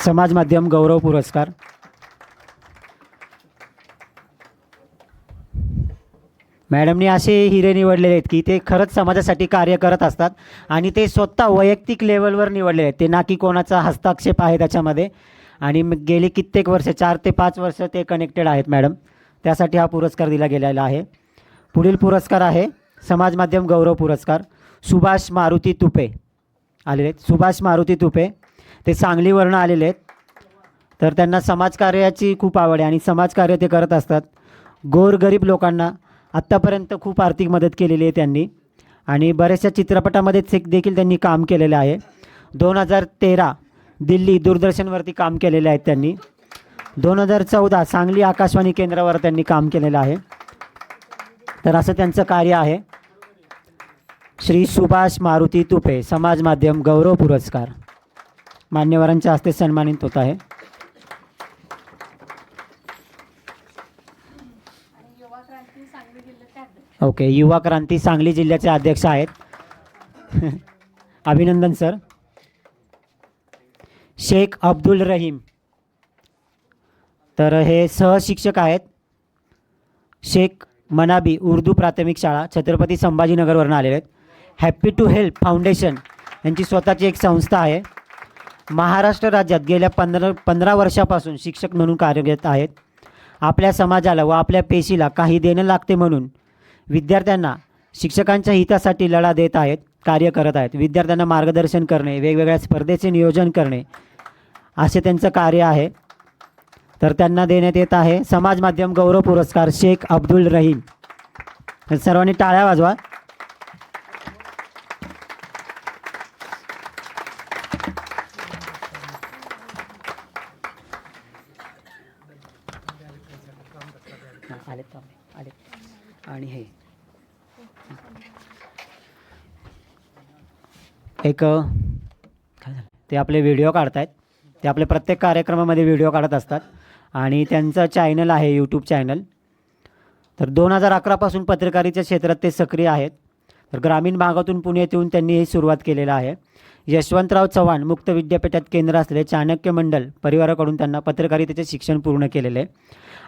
समाज माध्यम गौरव पुरस्कार मॅडमनी असे हिरे निवडलेले आहेत की ते खरंच समाजासाठी कार्य करत असतात आणि ते स्वतः वैयक्तिक लेवलवर निवडलेले आहेत. ते ना की कोणाचा हस्तक्षेप आहे त्याच्यामध्ये. आणि गेली कित्येक वर्ष, 4 ते 5 वर्ष ते कनेक्टेड आहेत मॅडम. त्यासाठी हा पुरस्कार दिला गेलेला आहे. पुढील पुरस्कार आहे समाज माध्यम गौरव पुरस्कार सुभाष मारुती तुपे आलेले आहेत. सुभाष मारुती तुपे ते सांगलीवरनं आलेले आहेत. तर त्यांना समाजकार्याची खूप आवड आहे आणि समाजकार्य ते करत असतात. गोरगरीब लोकांना आत्तापर्यंत खूप आर्थिक मदत केलेली आहे त्यांनी आणि बऱ्याचशा चित्रपटामध्ये देखील त्यांनी काम केलेलं आहे. 2013 दिल्ली दूरदर्शनवरती काम केलेले आहेत त्यांनी. 2014 सांगली आकाशवाणी केंद्रावर त्यांनी काम केलेलं आहे. तर असं त्यांचं कार्य आहे. श्री सुभाष मारुती तुपे समाज माध्यम गौरव पुरस्कार मान्यवरांच्या हस्ते सन्मानित होत आहे. ओके. युवा क्रांती सांगली जिल्ह्याचे अध्यक्ष आहेत. अभिनंदन सर. शेख अब्दुल रहीम, तर हे सहशिक्षक आहेत. शेख मनाबी उर्दू प्राथमिक शाळा छत्रपती संभाजीनगरवरून आलेले आहेत. हॅपी टू हेल्प फाउंडेशन यांची स्वतःची एक संस्था आहे. महाराष्ट्र राज्यात गेल्या 15 वर्षापासून शिक्षक म्हणून कार्यरत आहेत. आपल्या समाजाला व आपल्या पेशीला काही देणं लागते म्हणून विद्यार्थ्यांना शिक्षकांच्या हितासाठी लढा देत आहेत, कार्य करत आहेत. विद्यार्थ्यांना मार्गदर्शन करणे, वेगवेगळ्या स्पर्धेचे नियोजन करणे असे त्यांचं कार्य आहे. तर त्यांना देण्यात येत आहे समाज माध्यम गौरव पुरस्कार शेख अब्दुल रहीम. सर्वांनी टाळ्या वाजवा. आले आणि हे एक काय झालं, ते आपले व्हिडिओ काढतायत. ते आपले प्रत्येक कार्यक्रमामध्ये व्हिडिओ काढत असतात आणि त्यांचं चॅनल आहे, यूट्यूब चॅनल. तर 2011 पासून पत्रकारितेच्या क्षेत्रात ते सक्रिय आहेत. तर ग्रामीण भागातून पुण्यात येऊन त्यांनी ही सुरुवात केलेलं आहे. यशवंतराव चव्हाण मुक्त विद्यापीठात केंद्र असलेले चाणक्य मंडल परिवाराकडून त्यांना पत्रकारितेचे शिक्षण पूर्ण केलेले आहे.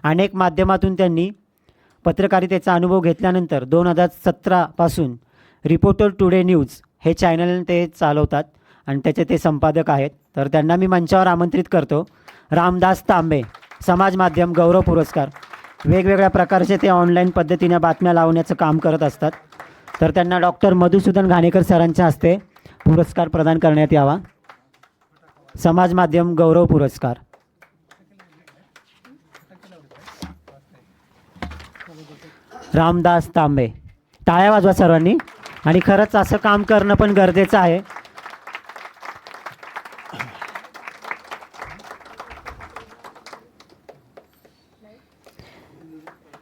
अनेक माध्यमातून त्यांनी पत्रकारितेचा अनुभव घेतल्यानंतर 2017पासून रिपोर्टर टुडे न्यूज हे चॅनल ते चालवतात आणि त्याचे ते संपादक आहेत. तर त्यांना मी मंचावर आमंत्रित करतो. रामदास तांबे समाज माध्यम गौरव पुरस्कार, वेगवेगळ्या प्रकारचे ते ऑनलाईन पद्धतीने बातम्या लावण्याचं काम करत असतात. तर त्यांना डॉक्टर मधुसूदन घाणेकर सरांच्या हस्ते पुरस्कार प्रदान करण्यात यावा. समाज माध्यम गौरव पुरस्कार. रामदास तांबे. टाळ्या वाजवा सर्वांनी. आणि खरंच असं काम करणं पण गरजेचं आहे.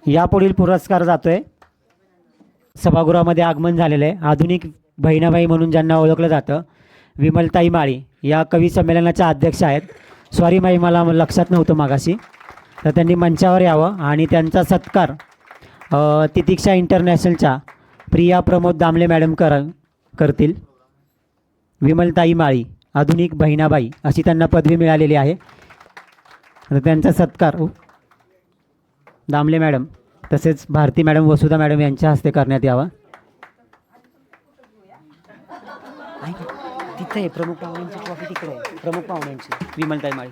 यापुढील पुरस्कार जातोय सभागृहामध्ये आगमन झालेलं आहे. आधुनिक बहिणाबाई म्हणून ज्यांना ओळखलं जातं, विमलताई माळी या कवी संमेलनाच्या अध्यक्ष आहेत. सॉरी माई, मला लक्षात नव्हतं मागाशी. तर त्यांनी मंचावर यावं आणि त्यांचा सत्कार तितिक्षा इंटरनॅशनलच्या प्रिया प्रमोद दामले मॅडम करतील. विमलताई माळी आधुनिक बहिणाबाई अशी त्यांना पदवी मिळालेली आहे. तर त्यांचा सत्कार दामले मॅडम तसेच भारती मॅडम, वसुधा मॅडम यांच्या हस्ते करण्यात यावा. तिथे प्रमुख पाहुण्यांची ट्रॉफी तिकडे आहे. प्रमुख पाहुण्यांची विमलताई माळी.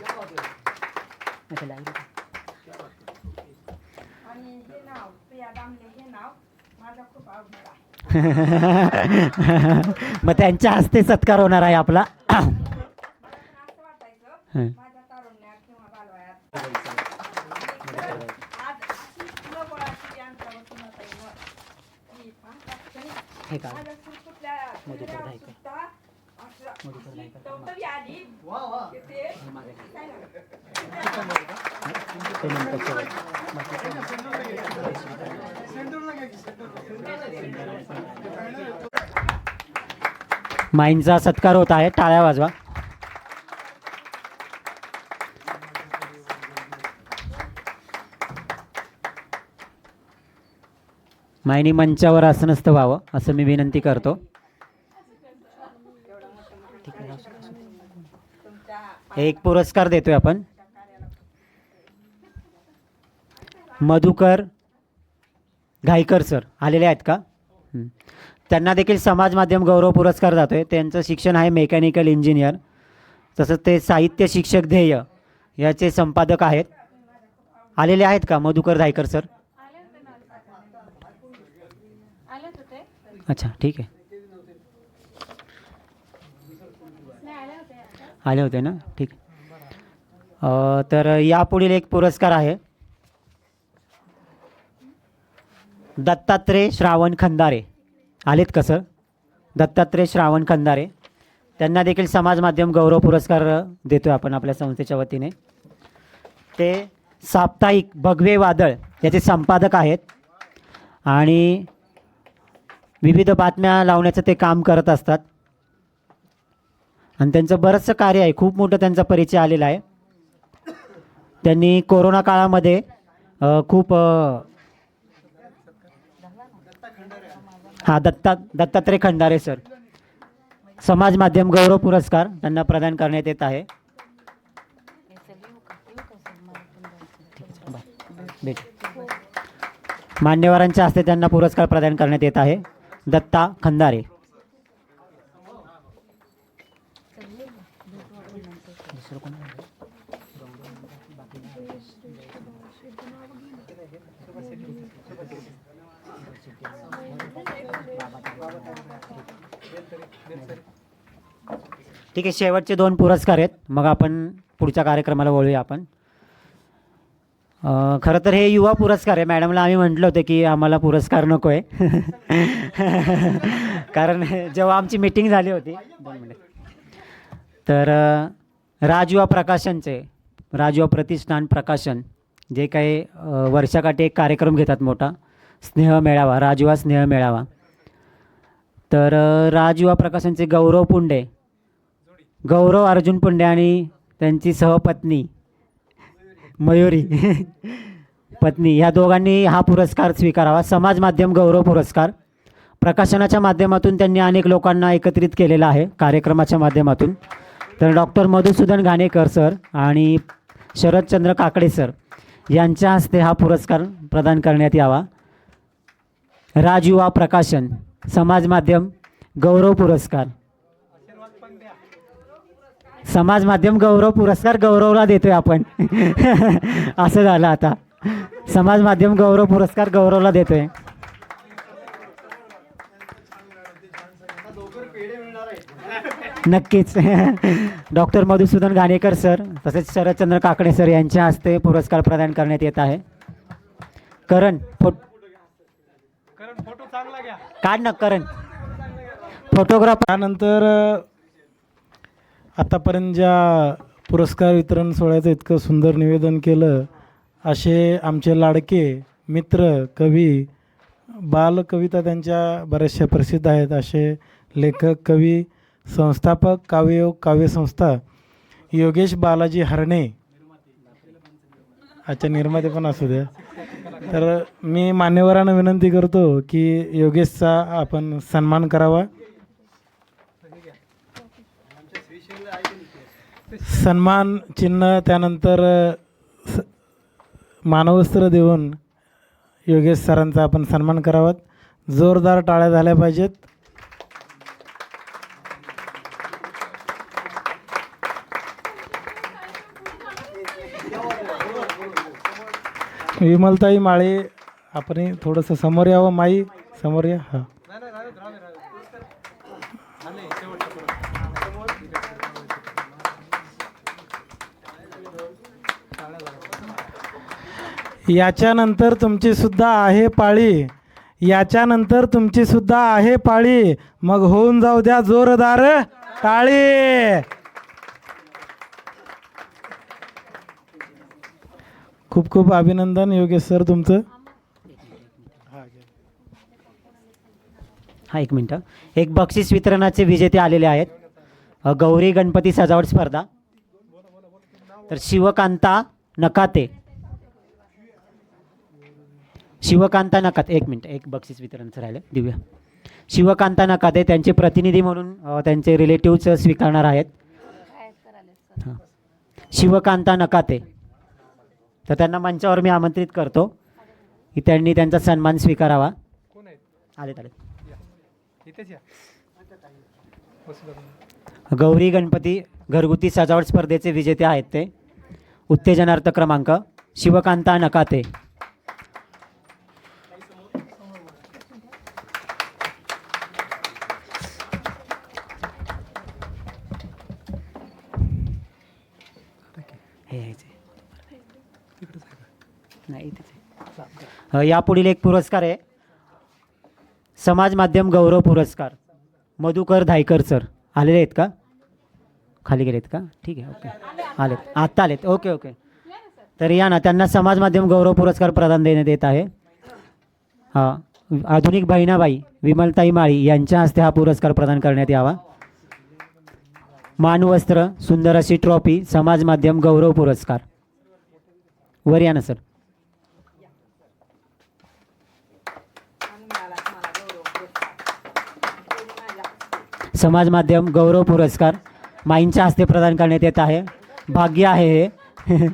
मग त्यांच्या हस्ते सत्कार होणार आहे आपला. हे का मधुकर धायकर. माईंचा सत्कार होत आहे. टाळ्या वाजवा. माईनी मंचावर आसनस्थ व्हावं असं मी विनंती करतो. एक पुरस्कार देतोय आपण. मधुकर घाईकर सर आलेले आहेत का? त्यांना देखील समाज माध्यम गौरव पुरस्कार जातोय. त्यांचं शिक्षण आहे मेकॅनिकल इंजिनियर. तसंच ते साहित्य शिक्षक ध्येय याचे संपादक आहेत. आलेले आहेत का मधुकर घाईकर सर? अच्छा, ठीक आहे. आले होते ना, ठीक. तर यापुढील एक पुरस्कार आहे दत्तात्रय श्रावण खंदारे. आलेत का सर? दत्तात्रय श्रावण खंदारे. त्यांना देखील समाज माध्यम गौरव पुरस्कार देतो आहे आपण आपल्या संस्थेच्या वतीने. ते साप्ताहिक भगवे वादळ याचे संपादक आहेत आणि विविध बातम्या लावण्याचं ते काम करत असतात आणि त्यांचं बरंचसं कार्य आहे. खूप मोठं त्यांचा परिचय आलेला आहे. त्यांनी कोरोना काळामध्ये खूप दत्तात्रय खंडारे सर समाज माध्यम गौरव पुरस्कार त्यांना प्रदान करण्यात येत आहे. मान्यवरांच्या हस्ते त्यांना पुरस्कार प्रदान करण्यात येत आहे. दत्ता खंदारे. ठीक आहे, शेवटचे 2 पुरस्कार आहेत. मग आपण पुढच्या कार्यक्रमाला वळूया आपण. खरं तर हे युवा पुरस्कार आहे. मॅडमला आम्ही म्हटलं होतं की आम्हाला पुरस्कार नको आहे. कारण जेव्हा आमची मीटिंग झाली होती 2 मिनिट, तर राजयुवा प्रकाशनचे राजयुवा प्रतिष्ठान प्रकाशन जे काही वर्षाकाठी एक कार्यक्रम घेतात मोठा, स्नेह मेळावा, राजयुवा स्नेह मेळावा. तर राजयुवा प्रकाशनचे गौरव पुंडे, गौरव अर्जुन पुंडे आणि त्यांची सहपत्नी मयुरी पत्नी, ह्या दोघांनी हा पुरस्कार स्वीकारावा. समाज माध्यम गौरव पुरस्कार प्रकाशनाच्या माध्यमातून त्यांनी अनेक लोकांना एकत्रित केलेलं आहे कार्यक्रमाच्या माध्यमातून. तर डॉक्टर मधुसूदन घाणेकर सर आणि शरदचंद्र काकडे सर यांच्या हस्ते हा पुरस्कार प्रदान करण्यात यावा. राजयुवा प्रकाशन समाज माध्यम गौरव पुरस्कार, समाज माध्यम गौरव पुरस्कार गौरवला देतोय आपण असं झालं आता. समाज माध्यम गौरव पुरस्कार गौरवला देतोय. नक्कीच डॉक्टर मधुसूदन घाणेकर सर तसेच शरदचंद्र काकडे सर यांच्या हस्ते पुरस्कार प्रदान करण्यात येत आहे. करण फोटो चांगला घ्या, काढ ना करण फोटोग्राफ. त्यानंतर आतापर्यंत ज्या पुरस्कार वितरण सोहळ्याचं इतकं सुंदर निवेदन केलं असे आमचे लाडके मित्र कवी, बालकविता त्यांच्या बऱ्याचशा प्रसिद्ध आहेत असे लेखक, कवी, संस्थापक काव्ययोग काव्यसंस्था योगेश बालाजी हरणे, अच्छा निर्माते पण असू द्या. तर मी मान्यवरांना विनंती करतो की योगेशचा आपण सन्मान करावा. सन्मान चिन्ह त्यानंतर मानवस्त्र देऊन योगेश सरांचा आपण सन्मान करावा. जोरदार टाळ्या झाल्या पाहिजेत. विमलताई माळे आपण थोडंसं समोर यावं. माई समोर या. हां याच्यानंतर तुमची सुद्धा आहे पाळी, याच्यानंतर तुमची सुद्धा आहे पाळी, मग होऊन जाऊ द्या जोरदार टाळी. खूप खूप अभिनंदन योगेश सर तुमचं. हा एक मिनटं. एक बक्षीस वितरणाचे विजेते आलेले आहेत. गौरी गणपती सजावट स्पर्धा. तर शिवकांता नकाते, शिवकांता नकाते, एक मिनटं, एक बक्षीस वितरणचं राहिलं दिव्या. शिवकांता नकाते त्यांचे प्रतिनिधी म्हणून त्यांचे रिलेटिव्हच स्वीकारणार आहेत. हां शिवकांता नकाते. तर त्यांना मंचावर मी आमंत्रित करतो की त्यांनी त्यांचा सन्मान स्वीकारावा. आलेत आलेत. गौरी गणपती घरगुती सजावट स्पर्धेचे विजेते आहेत ते. उत्तेजनार्थ क्रमांक शिवकांता नकाते. यापुढील एक पुरस्कार आहे समाज माध्यम गौरव पुरस्कार. मधुकर धायकर सर आलेले आहेत का? खाली गेलेत का? ठीक आहे ओके आलेत, आत्ता आलेत. Okay okay. तर या ना, त्यांना समाज माध्यम गौरव पुरस्कार प्रदान देण्यात येत आहे. हां आधुनिक बहिणाबाई विमलताई माळी यांच्या हस्ते हा पुरस्कार प्रदान करण्यात यावा. मानवस्त्र सुंदर अशी ट्रॉफी समाज माध्यम गौरव पुरस्कार. वर या ना सर. समाज माध्यम गौरव पुरस्कार माईंच्या हस्ते प्रदान करण्यात येत आहे. भाग्य आहे हे.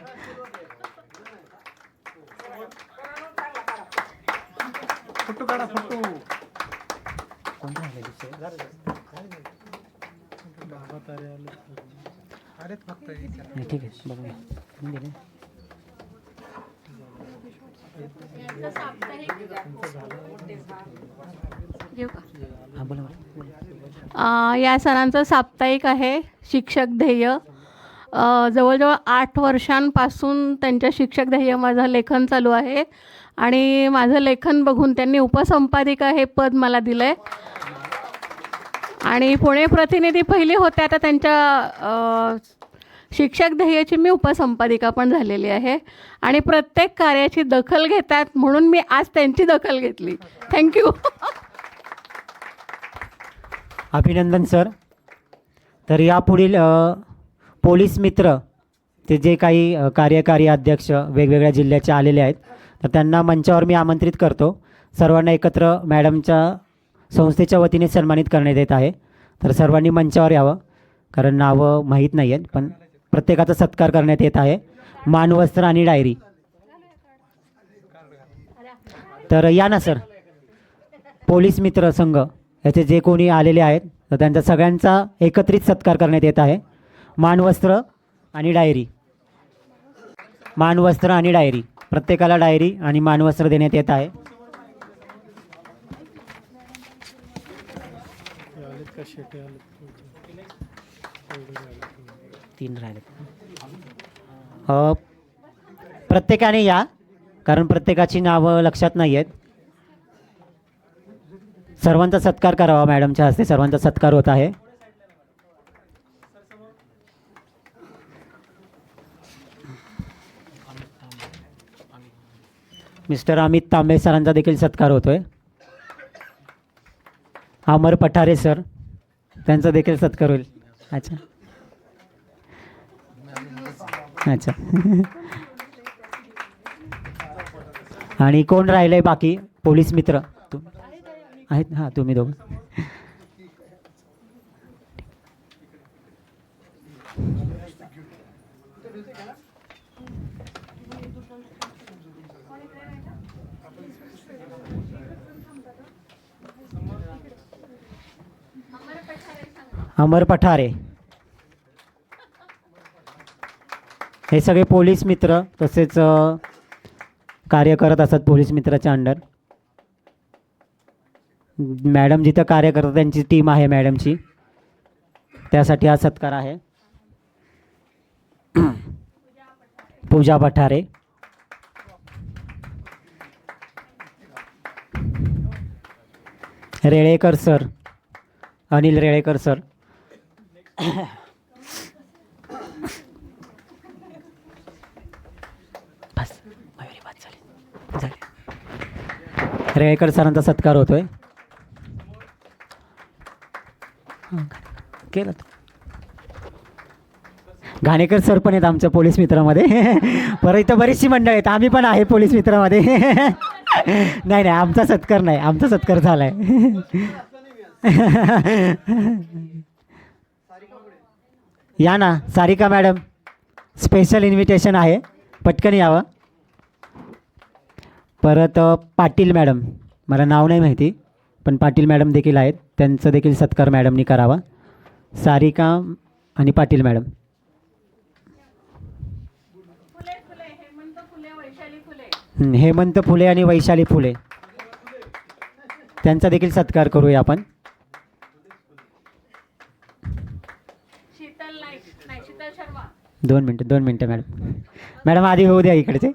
ठीक आहे बघूया. या सरांचं साप्ताहिक आहे शिक्षक ध्येय. जवळजवळ 8 वर्षांपासून त्यांच्या शिक्षक ध्येय माझं लेखन चालू आहे आणि माझं लेखन बघून त्यांनी उपसंपादिका हे पद मला दिलं आहे आणि पुणे प्रतिनिधी पहिली होते. आता त्यांच्या शिक्षक ध्येयाची मी उपसंपादिका पण झालेली आहे आणि प्रत्येक कार्याची दखल घेतात म्हणून मी आज त्यांची दखल घेतली. थँक्यू. अभिनंदन सर. तर यापुढील पोलीस मित्र ते जे काही कार्यकारी अध्यक्ष वेगवेगळ्या जिल्ह्याचे आलेले आहेत तर त्यांना मंचावर मी आमंत्रित करतो. सर्वांना एकत्र मॅडमच्या संस्थेच्या वतीने सन्मानित करण्यात येत आहे. तर सर्वांनी मंचावर यावं, कारण नावं माहीत नाही आहेत, पण प्रत्येकाचा सत्कार करण्यात येत आहे. मानवस्त्र आणि डायरी. तर या ना सर. पोलीस मित्र संघ याचे जे कोणी आलेले आहेत तर त्यांचा सगळ्यांचा एकत्रित सत्कार करण्यात येत आहे. मानवस्त्र आणि डायरी. मानवस्त्र आणि डायरी. प्रत्येकाला डायरी आणि मानवस्त्र देण्यात येत आहे. तीन राहिले. प्रत्येकाने या, कारण प्रत्येकाची नावं लक्षात नाही आहेत. सर्वांचा सत्कार करावा. मॅडमच्या हस्ते सर्वांचा सत्कार होत आहे. मिस्टर अमित तांबे सरांचा देखील सत्कार होतोय. अमर पठारे सर, त्यांचा देखील सत्कार होईल. अच्छा अच्छा. आणि कोण राहिलंय बाकी? पोलीस मित्र आहेत. हां, तुम्ही दोघं. अमर पठारे. हे सगळे पोलीस मित्र तसेच कार्य करत असतात पोलीस मित्राच्या अंडर. मॅडम जिथं कार्य करतात त्यांची टीम आहे मॅडमची, त्यासाठी हा सत्कार आहे. पूजा पठारे. Relekar sir, Anil Relekar sir. बस मयुरी बात झाली. रेळेकर सरांचा सत्कार होतोय. केलं. घाणेकर सर पण आहेत आमच्या पोलीस मित्रामध्ये. बरं, इथं बरीचशी मंडळ आहेत, आम्ही पण आहे पोलीस मित्रामध्ये. नाही नाही, आमचा सत्कार नाही, आमचा सत्कार झाला आहे. या ना सारिका मॅडम, स्पेशल इन्व्हिटेशन आहे, पटकन यावं. परत पाटील मॅडम, मला नाव नाही माहिती, पण पाटील मॅडम देखील आहेत, त्यांचा देखील सत्कार मॅडमनी करावा. सारिका आणि पाटील मॅडम. हेमंत फुले आणि वैशाली फुले, त्यांचा देखील सत्कार करूया आपण. दोन मिनटं मॅडम. मॅडम आधी होऊ द्या इकडचे.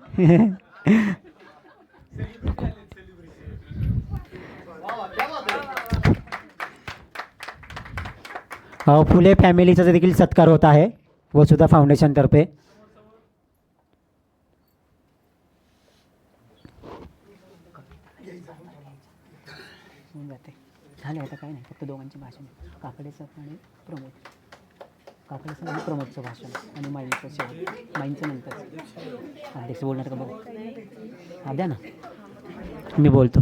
फुले फॅमिलीचा देखील सत्कार होत आहे वसुधा फाउंडेशनतर्फे. झाले आता काय नाही, फक्त दोघांचे भाषण, काकडे सर आणि प्रमोद. काकडे सर आणि प्रमोदचं भाषण आणि माईंचं शेवट, माईंचं नंतर. अध्यक्ष बोलणार का बघू? हा द्या ना, मी बोलतो.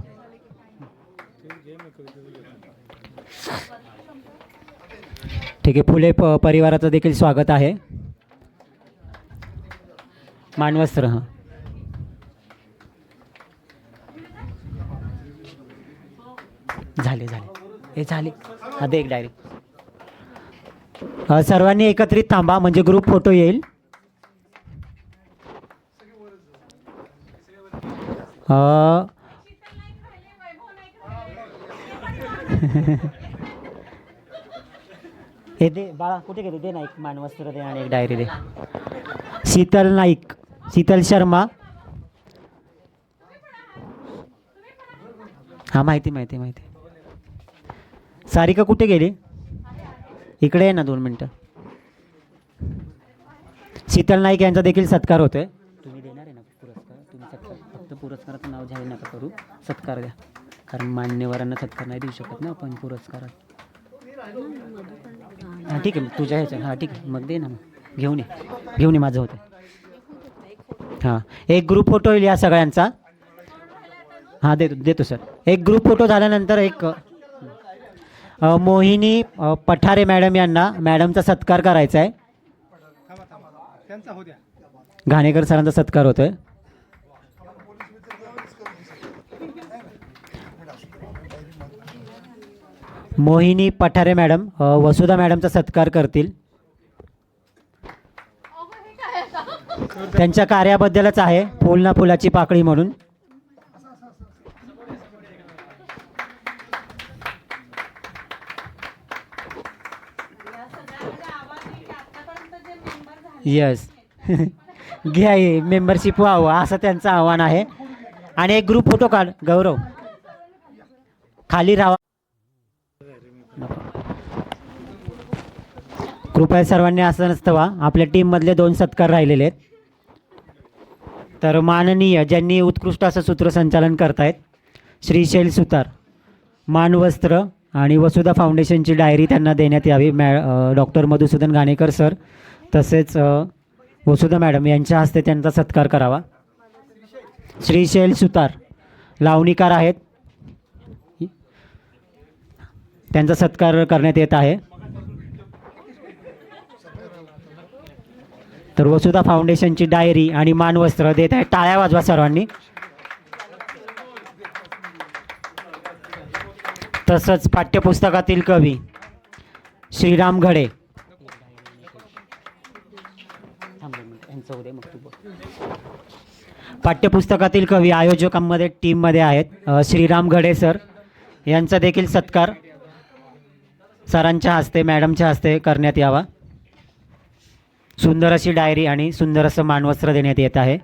ठीक आहे. फुले परिवाराचं देखील स्वागत आहे. मानवस्त्र. हां, झाले हे झाले. हा दे एक डायरी. सर्वांनी एकत्रित थांबा म्हणजे ग्रुप फोटो येईल. हे दे बाळा, कुठे गेले? दे ना एक मानवस्त्र दे आणि एक डायरी दे. शीतल नाईक, शीतल शर्मा. हां, माहिती. सारिका कुठे गेली? इकडे आहे ना, 2 मिनटं. शीतल नाईक यांचा देखील सत्कार होतोय. तुम्ही देणार आहे ना पुरस्कार? तुम्ही सत्कार, फक्त पुरस्काराचं नाव जाहीर नका करू, सत्कार द्या, कारण मान्यवरांना सत्कार नाही देऊ शकत ना आपण पुरस्कारात. हां ठीक आहे, तुझ्या ह्याच्या. हां ठीक आहे, मग दे ना, मग घेऊन ये माझं होतं. हां, एक ग्रुप फोटो होईल या सगळ्यांचा. हां देतो सर. एक ग्रुप फोटो झाल्यानंतर एक मोहिनी पठारे मॅडम यांना मॅडमचा सत्कार करायचा आहे. घाणेकर सरांचा सत्कार होतोय. मोहिनी पठारे मॅडम वसुधा मॅडमचा सत्कार करतील. त्यांच्या कार्याबद्दलच आहे, फुल ना फुलाची पाकळी म्हणून. यस घ्या मेंबरशिप व्हावं असं त्यांचं आव्हान आहे. आणि एक ग्रुप फोटो काढ गौरव, खाली राहा. कृपया सर्वांनी असं नसतं व्हा. आपल्या टीममधले 2 सत्कार राहिलेले आहेत. तर माननीय ज्यांनी उत्कृष्ट असं सूत्रसंचालन करतायत श्रीशैल सुतार, मानवस्त्र आणि वसुधा फाउंडेशनची डायरी त्यांना देण्यात यावी. डॉक्टर मधुसूदन घाणेकर सर तसेच वसुधा मॅडम यांच्या हस्ते त्यांचा सत्कार करावा. श्रीशैल सुतार लावणीकार आहेत, त्यांचा सत्कार करण्यात येत आहे. तर वसुधा फाउंडेशनची डायरी आणि मानवस्त्र देत आहे. टाळ्या वाजवा सर्वांनी. तसंच पाठ्यपुस्तकातील कवी श्रीराम घडे, पाठ्यपुस्तकातील कवी आयोजकांमध्ये टीममध्ये आहेत श्रीराम घडे सर, यांचा देखील सत्कार सरांच्या हस्ते मॅडमच्या हस्ते करण्यात यावा. सुंदर अशी डायरी आणि सुंदर असं मानवस्त्र देण्यात येत आहे.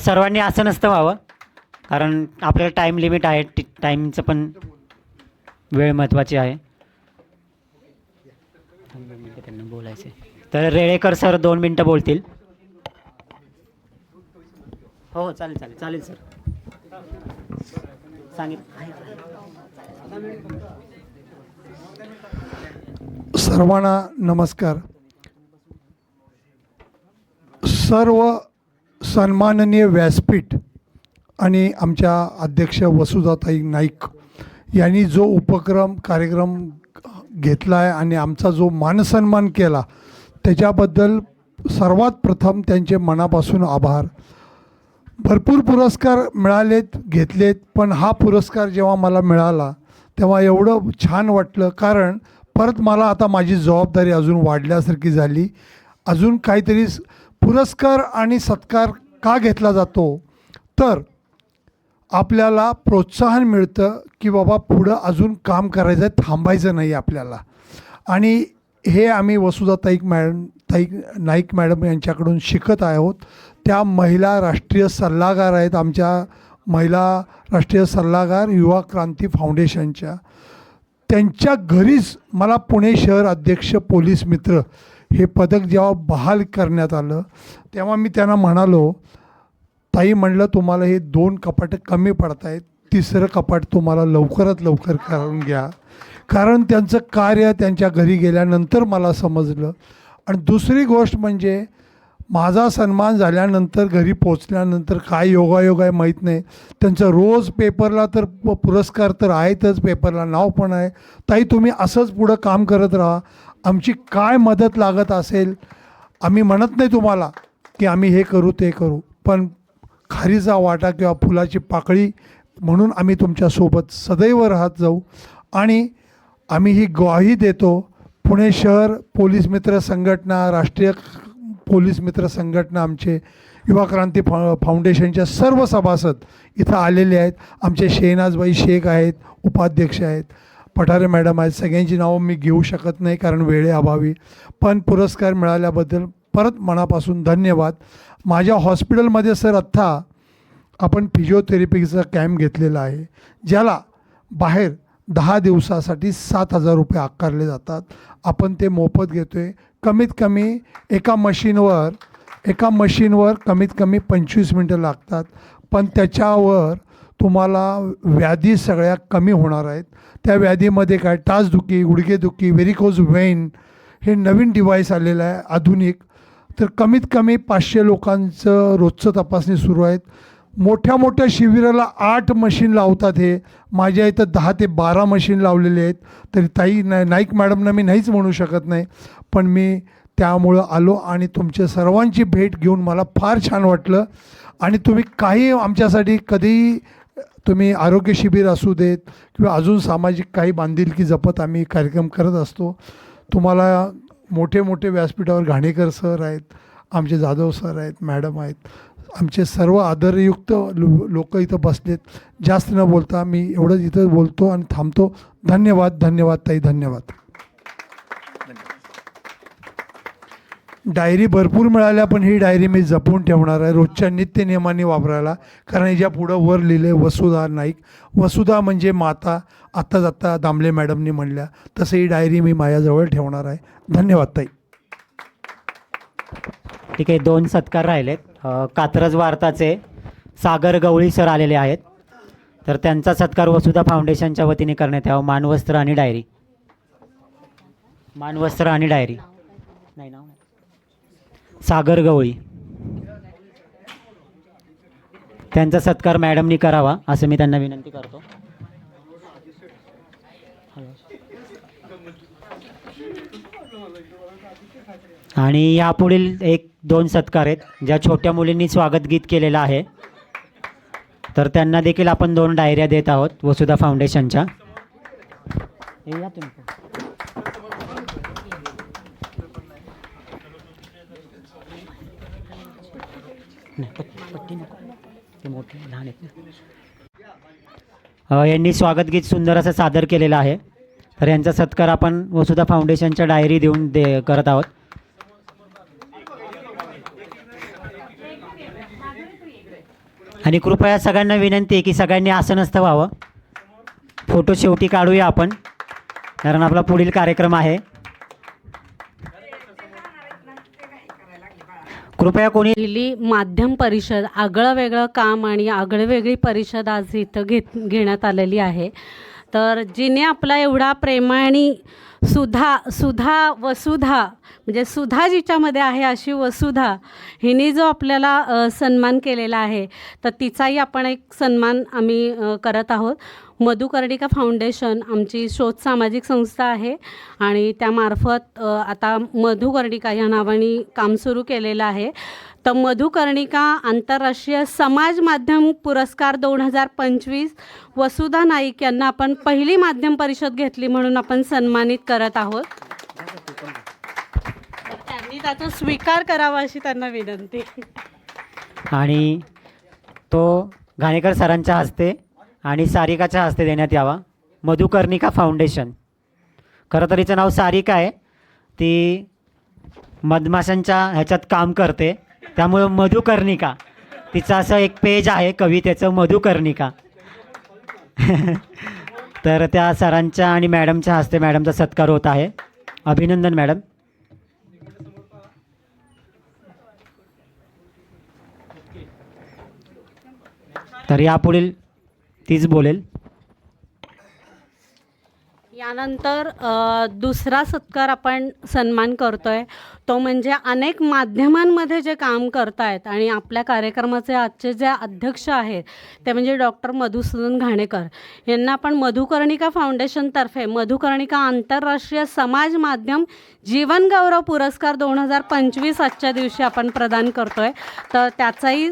सर्वांनी असं नसतं व्हावं, कारण आपल्याला टाईम लिमिट आहे. टाईमचं पण वेळ महत्त्वाची आहे. त्यांना बोलायचे तर रेळेकर सर 2 मिनटं बोलतील. हो चालेल चालेल चालेल सर. सर्वांना नमस्कार. सर्व सन्माननीय व्यासपीठ आणि आमच्या अध्यक्ष वसुधाताई नाईक यांनी जो कार्यक्रम घेतला आहे आणि आमचा जो मानसन्मान केला त्याच्याबद्दल सर्वात प्रथम त्यांचे मनापासून आभार. भरपूर पुरस्कार मिळालेत घेतलेत, पण हा पुरस्कार जेव्हा मला मिळाला तेव्हा एवढं छान वाटलं, कारण परत मला आता माझी जबाबदारी अजून वाढल्यासारखी झाली. अजून काहीतरी पुरस्कार आणि सत्कार का घेतला जातो तर आपल्याला प्रोत्साहन मिळतं की बाबा पुढं अजून काम करायचं आहे, थांबायचं नाही आपल्याला. आणि हे आम्ही वसुधाताई नाईक मॅडम यांच्याकडून शिकत आहोत. त्या महिला राष्ट्रीय सल्लागार आहेत, आमच्या महिला राष्ट्रीय सल्लागार युवा क्रांती फाउंडेशनच्या. त्यांच्या घरीच मला पुणे शहर अध्यक्ष पोलीस मित्र हे पदक जेव्हा बहाल करण्यात आलं तेव्हा मी त्यांना म्हणालो, ताई म्हणलं तुम्हाला हे 2 कपाटं कमी पडत आहेत, 3रं कपाट तुम्हाला लवकरात लवकर करून घ्या. कारण त्यांचं कार्य त्यांच्या घरी गेल्यानंतर मला समजलं. आणि दुसरी गोष्ट म्हणजे माझा सन्मान झाल्यानंतर घरी पोचल्यानंतर काय योगायोग आहे माहीत नाही, त्यांचं रोज पेपरला तर पुरस्कार तर आहेतच, पेपरला नाव पण आहे. ताई तुम्ही असंच पुढं काम करत राहा, आमची काय मदत लागत असेल आम्ही म्हणत नाही तुम्हाला की आम्ही हे करू ते करू, पण खारीचा वाटा किंवा फुलाची पाकळी म्हणून आम्ही तुमच्यासोबत सदैव राहत जाऊ. आणि आम्ही ही ग्वाही देतो. पुणे शहर पोलीस मित्र संघटना, राष्ट्रीय पोलीस मित्र संघटना, आमचे युवा क्रांती फाउंडेशनच्या सर्व सभासद इथं आलेले आहेत. आमचे शेहनाजबाई शेख आहेत, उपाध्यक्ष आहेत, पठारे मॅडम आहेत. सगळ्यांची नावं मी घेऊ शकत नाही कारण वेळेअभावी, पण पुरस्कार मिळाल्याबद्दल परत मनापासून धन्यवाद. माझ्या हॉस्पिटलमध्ये सर आत्ता आपण फिजिओथेरपीचा कॅम्प घेतलेला आहे, ज्याला बाहेर 10 दिवसासाठी 7,000 रुपये आकारले जातात. आपण ते मोफत घेतो आहे. कमीत कमी एका मशीनवर कमीत कमी 25 मिनटं लागतात, पण त्याच्यावर तुम्हाला व्याधी सगळ्या कमी होणार आहेत. त्या व्याधीमध्ये काय टाचदुखी, गुडघेदुखी, व्हेरिकोज वेन हे नवीन डिव्हाइस आलेलं आहे आधुनिक. तर कमीत कमी 500 लोकांचं रोजचं तपासणी सुरू आहेत. मोठ्या मोठ्या शिबिराला 8 मशीन लावतात. हे माझ्या इथं 10 ते 12 मशीन लावलेले आहेत. तरी ताई नाईक मॅडमना मी नाहीच म्हणू शकत नाही, पण मी त्यामुळं आलो आणि तुमच्या सर्वांची भेट घेऊन मला फार छान वाटलं. आणि तुम्ही काही आमच्यासाठी कधीही तुम्ही आरोग्य शिबिर असू देत किंवा अजून सामाजिक काही बांधिलकी जपत आम्ही कार्यक्रम करत असतो. तुम्हाला मोठे मोठे व्यासपीठावर घाणेकर सर आहेत, आमचे जाधव सर आहेत, मॅडम आहेत, आमचे सर्व आदरयुक्त लोक इथं बसलेत. जास्त न बोलता मी एवढंच इथं बोलतो आणि थांबतो. धन्यवाद. धन्यवाद ताई, धन्यवाद. डायरी भरपूर मिळाल्या, पण ही डायरी मी जपून ठेवणार आहे रोजच्या नित्य नियमाने वापरायला. कारण याच्या पुढं वर लिहिलं आहे वसुधा नाईक. वसुधा म्हणजे माता. आत्ता दामले मॅडमनी म्हणल्या तसं ही डायरी मी माझ्याजवळ ठेवणार आहे. धन्यवाद ताई. ठीक आहे, 2 सत्कार राहिलेत. कात्रज वार्ताचे सागर गवळी सर आलेले आहेत, तर त्यांचा सत्कार वसुधा फाउंडेशनच्या वतीने करण्यात यावा. मानवस्त्र आणि डायरी. मानवस्त्र आणि डायरी नाही ना, सागर गवळी, त्यांचा सत्कार मॅडमनी करावा असं मी त्यांना विनंती करतो. आणि यापुढील 1-2 सत्कार आहेत. ज्या छोट्या मुलींनी स्वागत गीत केलेलं आहे, तर त्यांना देखील आपण 2 डायऱ्या देत आहोत वसुधा फाउंडेशनच्या. या तुम्ही. पट्टी नको, ते मोठे लहान आहेत ना. यांनी स्वागत गीत सुंदर असं सादर केलेलं आहे, तर यांचा सत्कार आपण वसुधा फाउंडेशनच्या डायरी देऊन करत आहोत. आणि कृपया सगळ्यांना विनंती आहे की सगळ्यांनी आसनस्थ व्हावं. फोटो शेवटी काढूया आपण, कारण आपला पुढील कार्यक्रम आहे. कृपया कोणी पहिली माध्यम परिषद आगळं वेगळं काम आणि आगळेवेगळी परिषद आज इथं घेण्यात आलेली आहे. तर जिने आपला एवढा प्रेमाने वसुधा म्हणजे सुधा जिच्यामध्ये आहे अशी वसुधा हिने जो आपल्याला सन्मान केलेला आहे, तर तिचाही आपण एक सन्मान आम्ही करत आहोत. मधुकर्णिका फाउंडेशन आमची शोध सामाजिक संस्था आहे आणि त्यामार्फत आता मधुकर्णिका या नावाने काम सुरू केलेलं आहे. तर मधुकर्णिका आंतरराष्ट्रीय समाज माध्यम पुरस्कार 2025 वसुधा नाईक यांना आपण पहिली माध्यम परिषद घेतली म्हणून आपण सन्मानित करत आहोत. त्यांनी त्याचा स्वीकार करावा अशी त्यांना विनंती. आणि तो घाणेकर सरांच्या हस्ते आणि सारिकाच्या हस्ते देण्यात यावा. मधुकर्णिका फाउंडेशन, खरं तर हिचं नाव सारिका आहे, ती मधमाशांच्या ह्याच्यात काम करते, त्यामुळं मधुकर्णिका तिचं असं एक पेज आहे कवितेचं, मधुकर्णिका. तर त्या सरांच्या आणि मॅडमच्या हस्ते मॅडमचा सत्कार होत आहे. अभिनंदन मॅडम. तर यापुढील तीच बोलेल. यानंतर दुसरा सत्कार आपण सन्मान करतोय तो म्हणजे अनेक माध्यमांमध्ये जे काम करतायत आणि आपल्या कार्यक्रमाचे आजचे जे अध्यक्ष आहेत ते म्हणजे डॉक्टर मधुसूदन घाणेकर यांना आपण मधुकर्णिका फाउंडेशनतर्फे मधुकर्णिका आंतरराष्ट्रीय समाज माध्यम जीवन गौरव पुरस्कार 2025 आजच्या दिवशी आपण प्रदान करतोय. तर त्याचाही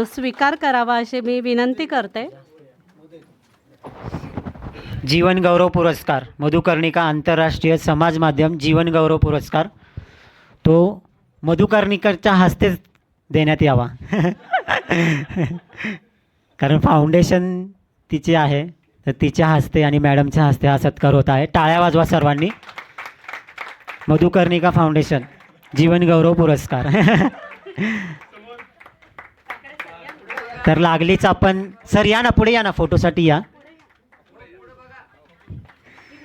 स्वीकार करावा अशी मी विनंती करते. जीवन गौरव पुरस्कार, मधुकर्णिका आंतरराष्ट्रीय समाज माध्यम जीवन गौरव पुरस्कार, तो मधुकर्णिकाच्या हस्तेच देण्यात यावा. कारण फाउंडेशन तिचे आहे, तर तिच्या हस्ते आणि मॅडमच्या हस्ते हा सत्कार होत आहे. टाळ्या वाजवा सर्वांनी. मधुकर्णिका फाउंडेशन जीवन गौरव पुरस्कार. तर लागलीच आपण सर या ना, पुढे या ना, फोटोसाठी या.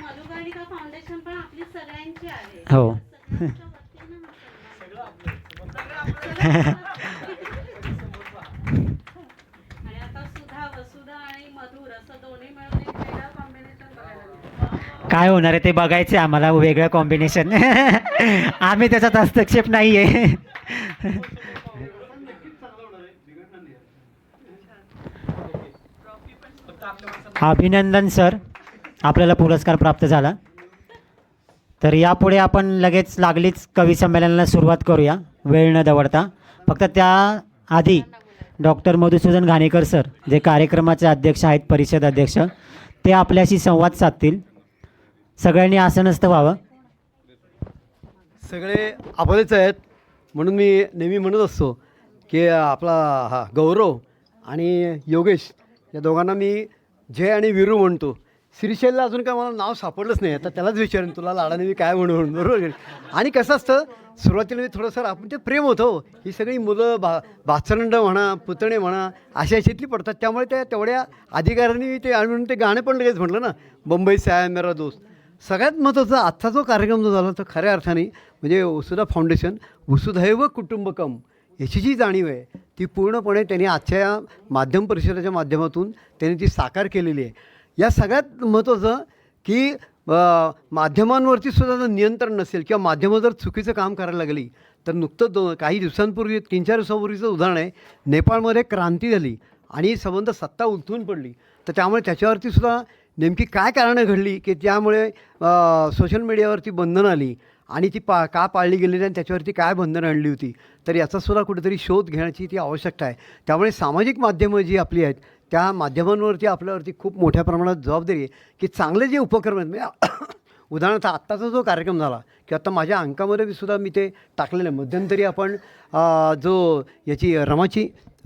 मधुकर्णिका फाउंडेशन पण आपली सगळ्यांची आहे. हो. आणि आता सुधा वसुधा आणि मधुर असं दोन्ही मिळून एक वेगळं कॉम्बिनेशन बघायला मिळतं. काय होणार आहे ते बघायचं आहे आम्हाला, वेगळं कॉम्बिनेशन. आम्ही त्याच्यात हस्तक्षेप नाही आहे. अभिनंदन सर, आपल्याला पुरस्कार प्राप्त झाला. तर यापुढे आपण लगेच लागलीच कवी संमेलनाला सुरुवात करूया, वेळ न दवडता. फक्त त्याआधी डॉक्टर मधुसूदन घाणेकर सर, जे कार्यक्रमाचे अध्यक्ष आहेत, परिषद अध्यक्ष, ते आपल्याशी संवाद साधतील. सगळ्यांनी आसनस्थ व्हावं. सगळे आपलेच आहेत म्हणून मी नेहमी म्हणत असतो की आपला गौरव आणि योगेश या दोघांना मी जय आणि वीरू म्हणतो. श्रीशैलला अजून काय मला नाव सापडलंच नाही, आता त्यालाच विचारेन तुला लाडाने मी काय म्हणून, बरोबर. आणि कसं असतं, सुरुवातीला मी थोडंसं आपण ते प्रेम होतं, ही सगळी मुलं भाचरंड म्हणा, पुतणे म्हणा, अशा अशातली पडतात. त्यामुळे त्या तेवढ्या अधिकाऱ्यांनी ते आणून ते गाणं पण लगेच म्हटलं ना, बंबई से आया मेरा दोस्त. सगळ्यात महत्त्वाचं आजचा जो कार्यक्रम जो झाला तो खऱ्या अर्थाने म्हणजे वसुधा फाउंडेशन, वसुधैव कुटुंबकम याची जी जाणीव आहे ती पूर्णपणे त्यांनी आजच्या या माध्यम परिषदेच्या माध्यमातून त्यांनी ती साकार केलेली आहे. या सगळ्यात महत्त्वाचं की माध्यमांवरती सुद्धा जर नियंत्रण नसेल किंवा माध्यमं जर चुकीचं काम करायला लागली तर नुकतं काही दिवसांपूर्वी 3-4 दिवसांपूर्वीचं उदाहरण आहे, नेपाळमध्ये क्रांती झाली आणि संबंध सत्ता उलथून पडली. तर त्यामुळे त्याच्यावरती सुद्धा नेमकी काय कारणं घडली की त्यामुळे सोशल मीडियावरती बंधनं आली आणि ती का पाळली गेलेली आणि त्याच्यावरती काय बंधनं आणली होती, तर याचासुद्धा कुठेतरी शोध घेण्याची ती आवश्यकता आहे. त्यामुळे सामाजिक माध्यमं जी आपली आहेत त्या माध्यमांवरती आपल्यावरती खूप मोठ्या प्रमाणात जबाबदारी आहे की चांगले जे उपक्रम आहेत, म्हणजे उदाहरणार्थ आत्ताचा जो कार्यक्रम झाला की आता माझ्या अंकामध्ये सुद्धा मी ते टाकलेलं आहे. मध्यंतरी आपण जो याची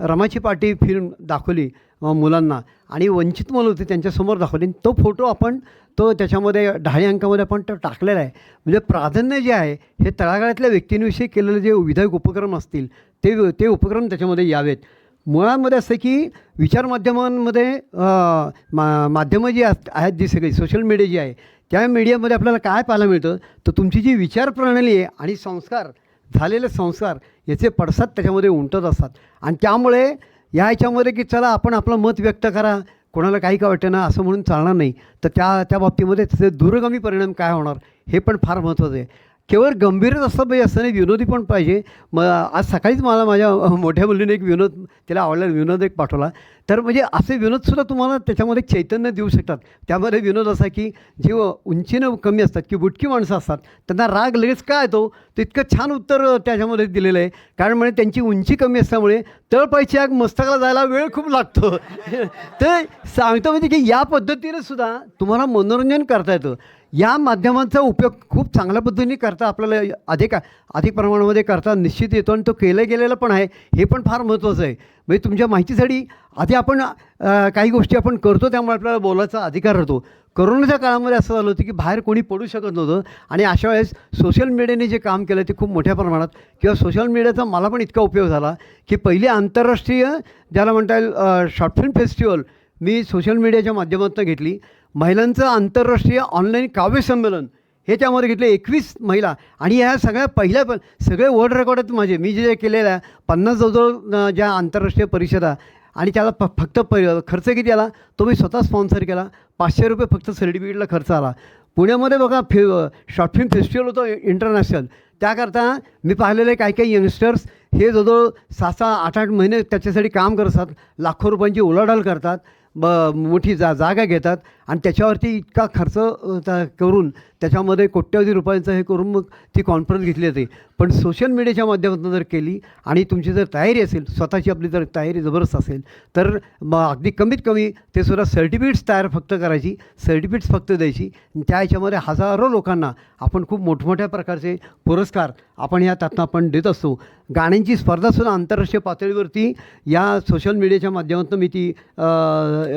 रमाची पाटी फिल्म दाखवली मुलांना आणि वंचित मुलं होती त्यांच्यासमोर दाखवली, तो फोटो आपण तो त्याच्यामध्ये ढाळी अंकामध्ये आपण तो टाकलेला आहे. म्हणजे प्राधान्य जे आहे हे तळागाळातल्या व्यक्तींविषयी केलेले जे विधायक उपक्रम असतील ते उपक्रम त्याच्यामध्ये यावेत. मुळामध्ये असं की विचारमाध्यमांमध्ये माध्यमं जी आहेत जी सगळी सोशल मीडिया जी आहे त्या मीडियामध्ये आपल्याला काय पाहायला मिळतं, तर तुमची जी विचारप्रणाली आहे आणि झालेले संस्कार याचे पडसाद त्याच्यामध्ये उमटत असतात. आणि त्यामुळे या ह्याच्यामध्ये की चला आपण आपलं मत व्यक्त करा, कोणाला काही का वाटतं ना असं म्हणून चालणार नाही. तर त्या बाबतीमध्ये त्याचे दूरगामी परिणाम काय होणार हे पण फार महत्त्वाचं आहे. केवळ गंभीरच असतं पाहिजे असं नाही, विनोदी पण पाहिजे. आज सकाळीच मला माझ्या मोठ्या मुलीने एक विनोद, तिला आवडलेला विनोद एक पाठवला. तर म्हणजे असे विनोदसुद्धा तुम्हाला त्याच्यामध्ये चैतन्य देऊ शकतात. त्यामध्ये विनोद असा की जी उंचीनं कमी असतात की बुटकी माणसं असतात त्यांना राग लगेच का येतो, तर इतकं छान उत्तर त्याच्यामध्ये दिलेलं आहे. कारण म्हणजे त्यांची उंची कमी असल्यामुळे तळपायची आग मस्तकाला जायला वेळ खूप लागतो. तर सांगतो म्हणजे की या पद्धतीने सुद्धा तुम्हाला मनोरंजन करता येतं. या माध्यमांचा उपयोग खूप चांगल्या पद्धतीने करता आपल्याला अधिक प्रमाणामध्ये करता निश्चित येतो आणि तो केलं गेलेलं पण आहे, हे पण फार महत्त्वाचं आहे. म्हणजे तुमच्या माहितीसाठी आधी आपण काही गोष्टी आपण करतो त्यामुळे आपल्याला बोलायचा अधिकार होतो. कोरोनाच्या काळामध्ये असं झालं होतं की बाहेर कोणी पडू शकत नव्हतं आणि अशा वेळेस सोशल मीडियाने जे काम केलं ते खूप मोठ्या प्रमाणात किंवा सोशल मीडियाचा मला पण इतका उपयोग झाला की पहिली आंतरराष्ट्रीय ज्याला म्हणता येईल शॉर्ट फिल्म फेस्टिवल मी सोशल मीडियाच्या माध्यमातून घेतली. महिलांचं आंतरराष्ट्रीय ऑनलाईन काव्यसंमेलन हे त्यामध्ये घेतले 21 महिला आणि ह्या सगळ्या सगळे वर्ल्ड रेकॉर्ड आहेत माझे. मी जे केलेलं आहे 50 जवळजवळ ज्या आंतरराष्ट्रीय परिषदा आणि त्याला फक्त खर्च किती आला तो मी स्वतः स्पॉन्सर केला. 500 रुपये फक्त सर्टिफिकेटला खर्च आला. पुण्यामध्ये बघा शॉर्ट फिल्म फेस्टिवल होतं इंटरनॅशनल. त्याकरता मी पाहिलेले काही यंगस्टर्स हे जवळजवळ 6-8 महिने त्याच्यासाठी काम करतात, लाखो रुपयांची उलाढाल करतात, मोठी जागा घेतात आणि त्याच्यावरती इतका खर्च करून त्याच्यामध्ये कोट्यवधी रुपयांचं हे करून मग ती कॉन्फरन्स घेतली जाते. पण सोशल मीडियाच्या माध्यमातून जर केली आणि तुमची जर तयारी असेल, स्वतःची आपली जर तयारी जबरदस्त असेल तर मग अगदी कमीत कमी ते सुद्धा सर्टिफिकेट्स तयार फक्त करायची, सर्टिफिकेट्स फक्त द्यायची. त्या ह्याच्यामध्ये हजारो लोकांना आपण खूप मोठमोठ्या प्रकारचे पुरस्कार आपण त्यातनं आपण देत असतो. गाण्यांची स्पर्धासुद्धा आंतरराष्ट्रीय पातळीवरती या सोशल मीडियाच्या माध्यमातून मी ती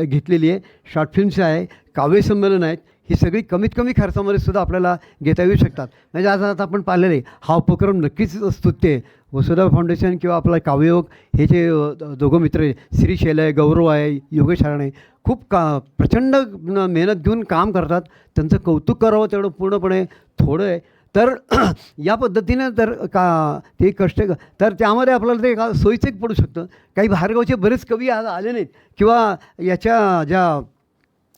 घेतलेली आहे. शॉर्ट फिल्म्स आहे, काव्यसंमेलन आहेत, ही सगळी कमीत कमी खर्चामध्ये सुद्धा आपल्याला घेता येऊ शकतात. म्हणजे आज आता आपण पाहिलेलं आहे हा उपक्रम नक्कीच स्तुत्य आहे. वसुधा फाउंडेशन किंवा आपला काव्ययोग हे जे दोघं मित्र आहे, श्रीशैल आहे, गौरव आहे, योगेश आहे, खूप प्रचंड मेहनत घेऊन काम करतात. त्यांचं कौतुक करावं तेवढं पूर्णपणे थोडं आहे. तर या पद्धतीनं तर ते कष्ट तर त्यामध्ये आपल्याला ते सोयीचं एक पडू शकतं. काही बाहेरगावचे बरेच कवी आज आले नाहीत किंवा याच्या ज्या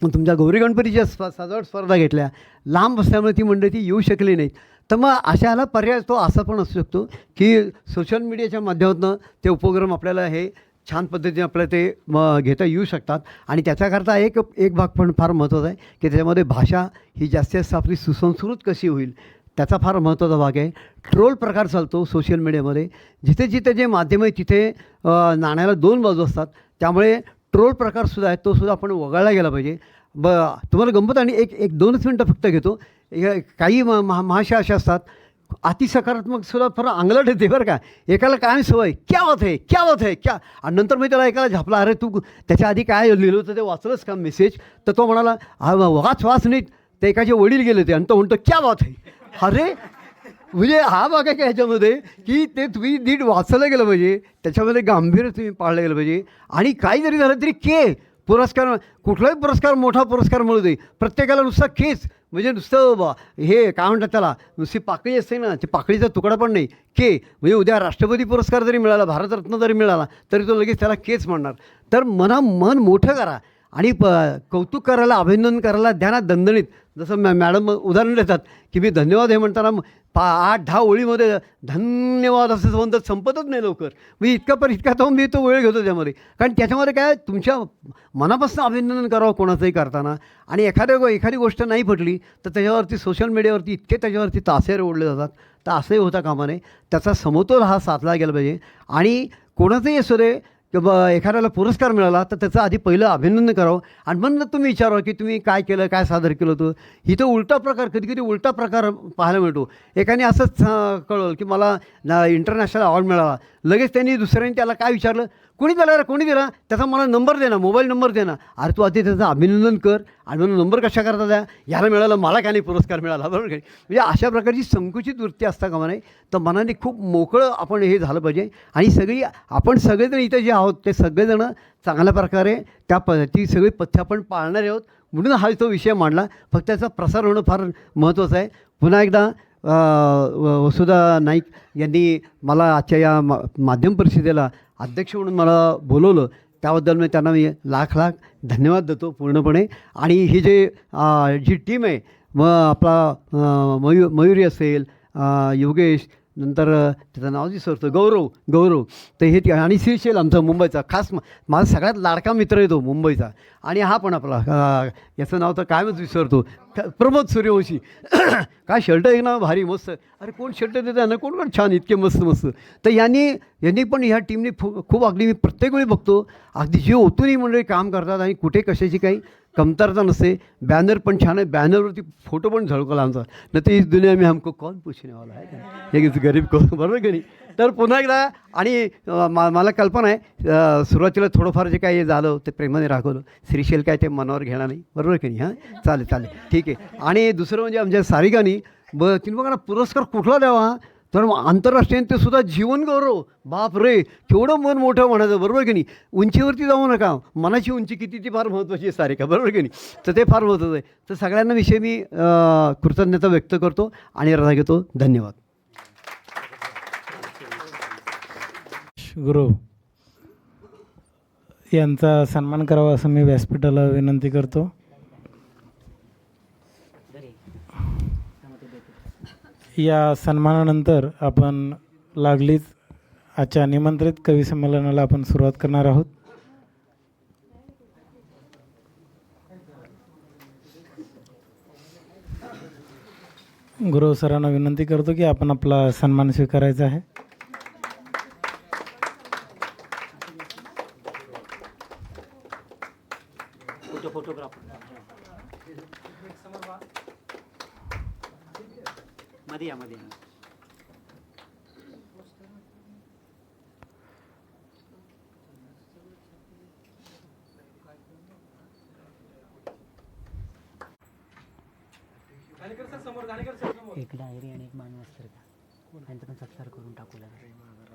तुमच्या गौरी गणपतीच्या सजावट स्पर्धा घेतल्या, लांब असल्यामुळे ती मंडळी ती येऊ शकली नाहीत. तर मग अशाला पर्याय तो असा पण असू शकतो की सोशल मीडियाच्या माध्यमातून ते उपक्रम आपल्याला हे छान पद्धतीने आपल्याला ते घेता येऊ शकतात. आणि त्याच्याकरता एक भाग पण फार महत्त्वाचा आहे की त्याच्यामध्ये भाषा ही जास्तीत जास्त आपली सुसंस्कृत कशी होईल त्याचा फार महत्त्वाचा भाग आहे. ट्रोल प्रकार चालतो सोशल मीडियामध्ये. जिथे जिथे जे माध्यम आहे तिथे नाण्याला दोन बाजू असतात. त्यामुळे ट्रोल प्रकारसुद्धा आहे तोसुद्धा आपण वगळला गेला पाहिजे. तुम्हाला गंमत आणि एक 2च मिनटं फक्त घेतो. काही महाशा अशा असतात अति सकारात्मक सुद्धा फार अंगलट येते बरं का. एकाला काय सवय क्या बात है क्या बात है क्या, आणि नंतर मी त्याला एकाला झापला, अरे तू त्याच्या आधी काय लिहिलं होतं ते वाचलंच का मेसेज, तर तो म्हणाला वाच नीट. ते एकाचे वडील गेले ते आणि तो म्हणतो क्या बात है. अरे म्हणजे हा भाग आहे का ह्याच्यामध्ये की ते तुम्ही नीट वाचलं गेलं पाहिजे, त्याच्यामध्ये गांभीर्य तुम्ही पाळलं गेलं पाहिजे. आणि काही जरी झालं तरी पुरस्कार, कुठलाही पुरस्कार मोठा पुरस्कार मिळू दे, प्रत्येकाला नुसता म्हणजे नुसतं हे काय म्हणतात त्याला, नुसती पाकळी असते ना, ते पाकळीचा तुकडा पण नाही. म्हणजे उद्या राष्ट्रपती पुरस्कार जरी मिळाला, भारतरत्न जरी मिळाला तरी तो लगेच त्याला म्हणणार. तर मन मोठं करा आणि कौतुक करायला, अभिनंदन करायला द्या ना दणदणीत. जसं मॅडम उदाहरण देतात की मी धन्यवाद हे म्हणताना 8-10 ओळीमध्ये धन्यवाद असं म्हणतात, संपतच नाही लवकर. मी इतका तो मी तो वेळ घेतो त्यामध्ये. कारण त्याच्यामध्ये काय तुमच्या मनापासून अभिनंदन करावं कोणाचंही करताना. आणि एखादी गोष्ट नाही पटली तर त्याच्यावरती सोशल मीडियावरती त्याच्यावरती तासेर ओढले जातात. तर असंही होता कामा नये. त्याचा समतोल हा साधला गेला पाहिजे. आणि कोणाचंही असू दे किंवा एखाद्याला पुरस्कार मिळाला तर त्याचं आधी पहिलं अभिनंदन करावं आणि मग तुम्ही विचारावं की तुम्ही काय केलं, काय सादर केलं होतं. इथं उलटा प्रकार, कधी उलटा प्रकार पाहायला मिळतो. एकाने असंच कळवलं की मला इंटरनॅशनल अवॉर्ड मिळाला, लगेच त्यांनी दुसऱ्याने त्याला काय विचारलं, कोणी दिला त्याचा मला नंबर दे ना, मोबाईल नंबर दे ना. अरे तू आधी त्याचं अभिनंदन कर आणि म्हणून नंबर कशा करता द्या, याला मिळालं मला काय नाही पुरस्कार मिळाला, बरोबर काय. म्हणजे अशा प्रकारची संकुचित वृत्ती असता कामा नये. तर मनाने खूप मोकळं आपण हे झालं पाहिजे. आणि आपण सगळेजण इथे जे आहोत ते सगळेजणं चांगल्या प्रकारे ती सगळी पथ्य आपण पाळणारे आहोत म्हणून हा तो विषय मांडला. फक्त त्याचा प्रसार होणं फार महत्त्वाचं आहे. पुन्हा एकदा वसुधा नाईक यांनी मला आजच्या या माध्यम परिषदेला अध्यक्ष म्हणून मला बोलवलं, त्याबद्दल मी लाख धन्यवाद देतो पूर्णपणे. आणि ही जी टीम आहे, मग आपला मयुरी असेल, योगेश, नंतर त्याचं नाव विसरतो, गौरव तर हे, आणि श्रीशैल आमचा मुंबईचा खास माझा सगळ्यात लाडका मित्र आहे तो मुंबईचा. आणि हा पण आपला याचं नाव तर कायमच विसरतो, प्रमोद सूर्यवंशी. काय शर्ट आहे ना भारी मस्त. अरे कोण शर्ट देतं ना, कोण छान इतके मस्त. तर यांनी पण ह्या टीमने खूप अगदी मी प्रत्येक वेळी बघतो अगदी जीव ओतून ही मंडळी काम करतात आणि कुठे कशाची काही कमतरता नसते. बॅनर पण छान आहे, बॅनरवरती फोटो पण झळकला आमचा, न तर इस दुनिया में हमको कौन पूछने वाला है, हे गरीब को, बरोबर की नाही. तर पुन्हा एकदा, आणि मला कल्पना आहे सुरुवातीला थोडंफार जे काही झालं ते प्रेमाने राखवलं. श्रीशैल काय ते मनावर घेणार नाही, बरोबर की नाही. हां चालेल ठीक आहे. आणि दुसरं म्हणजे आमच्या सारिकानी तिने बघा ना पुरस्कार कुठला द्यावा, तर आंतरराष्ट्रीय ते सुद्धा जीवन गौरव. बाप रे, केवढं मन मोठं म्हणायचं, बरोबर की नाही. उंचीवरती जाऊ नका, मनाची उंची किती ती फार महत्त्वाची आहे सारिका, बरोबर की नाही. तर ते फार महत्त्वाचं आहे. तर सगळ्यांना विषयी मी कृतज्ञता व्यक्त करतो आणि रजा घेतो. धन्यवाद. गुरु यांचा सन्मान करावा असं मी व्यासपीठाला विनंती करतो. या सन्मानानंतर आपण लागलीच आजच्या निमंत्रित कवी संमेलनाला आपण सुरुवात करणार आहोत. गुरु सरांना विनंती करतो की आपण आपला सन्मान स्वीकारायचा आहे. फोटोग्राफर मध्ये या. एक डायरी आणि एक मानवस्त्र, त्यांचा पण सत्कार करून टाकू लागला.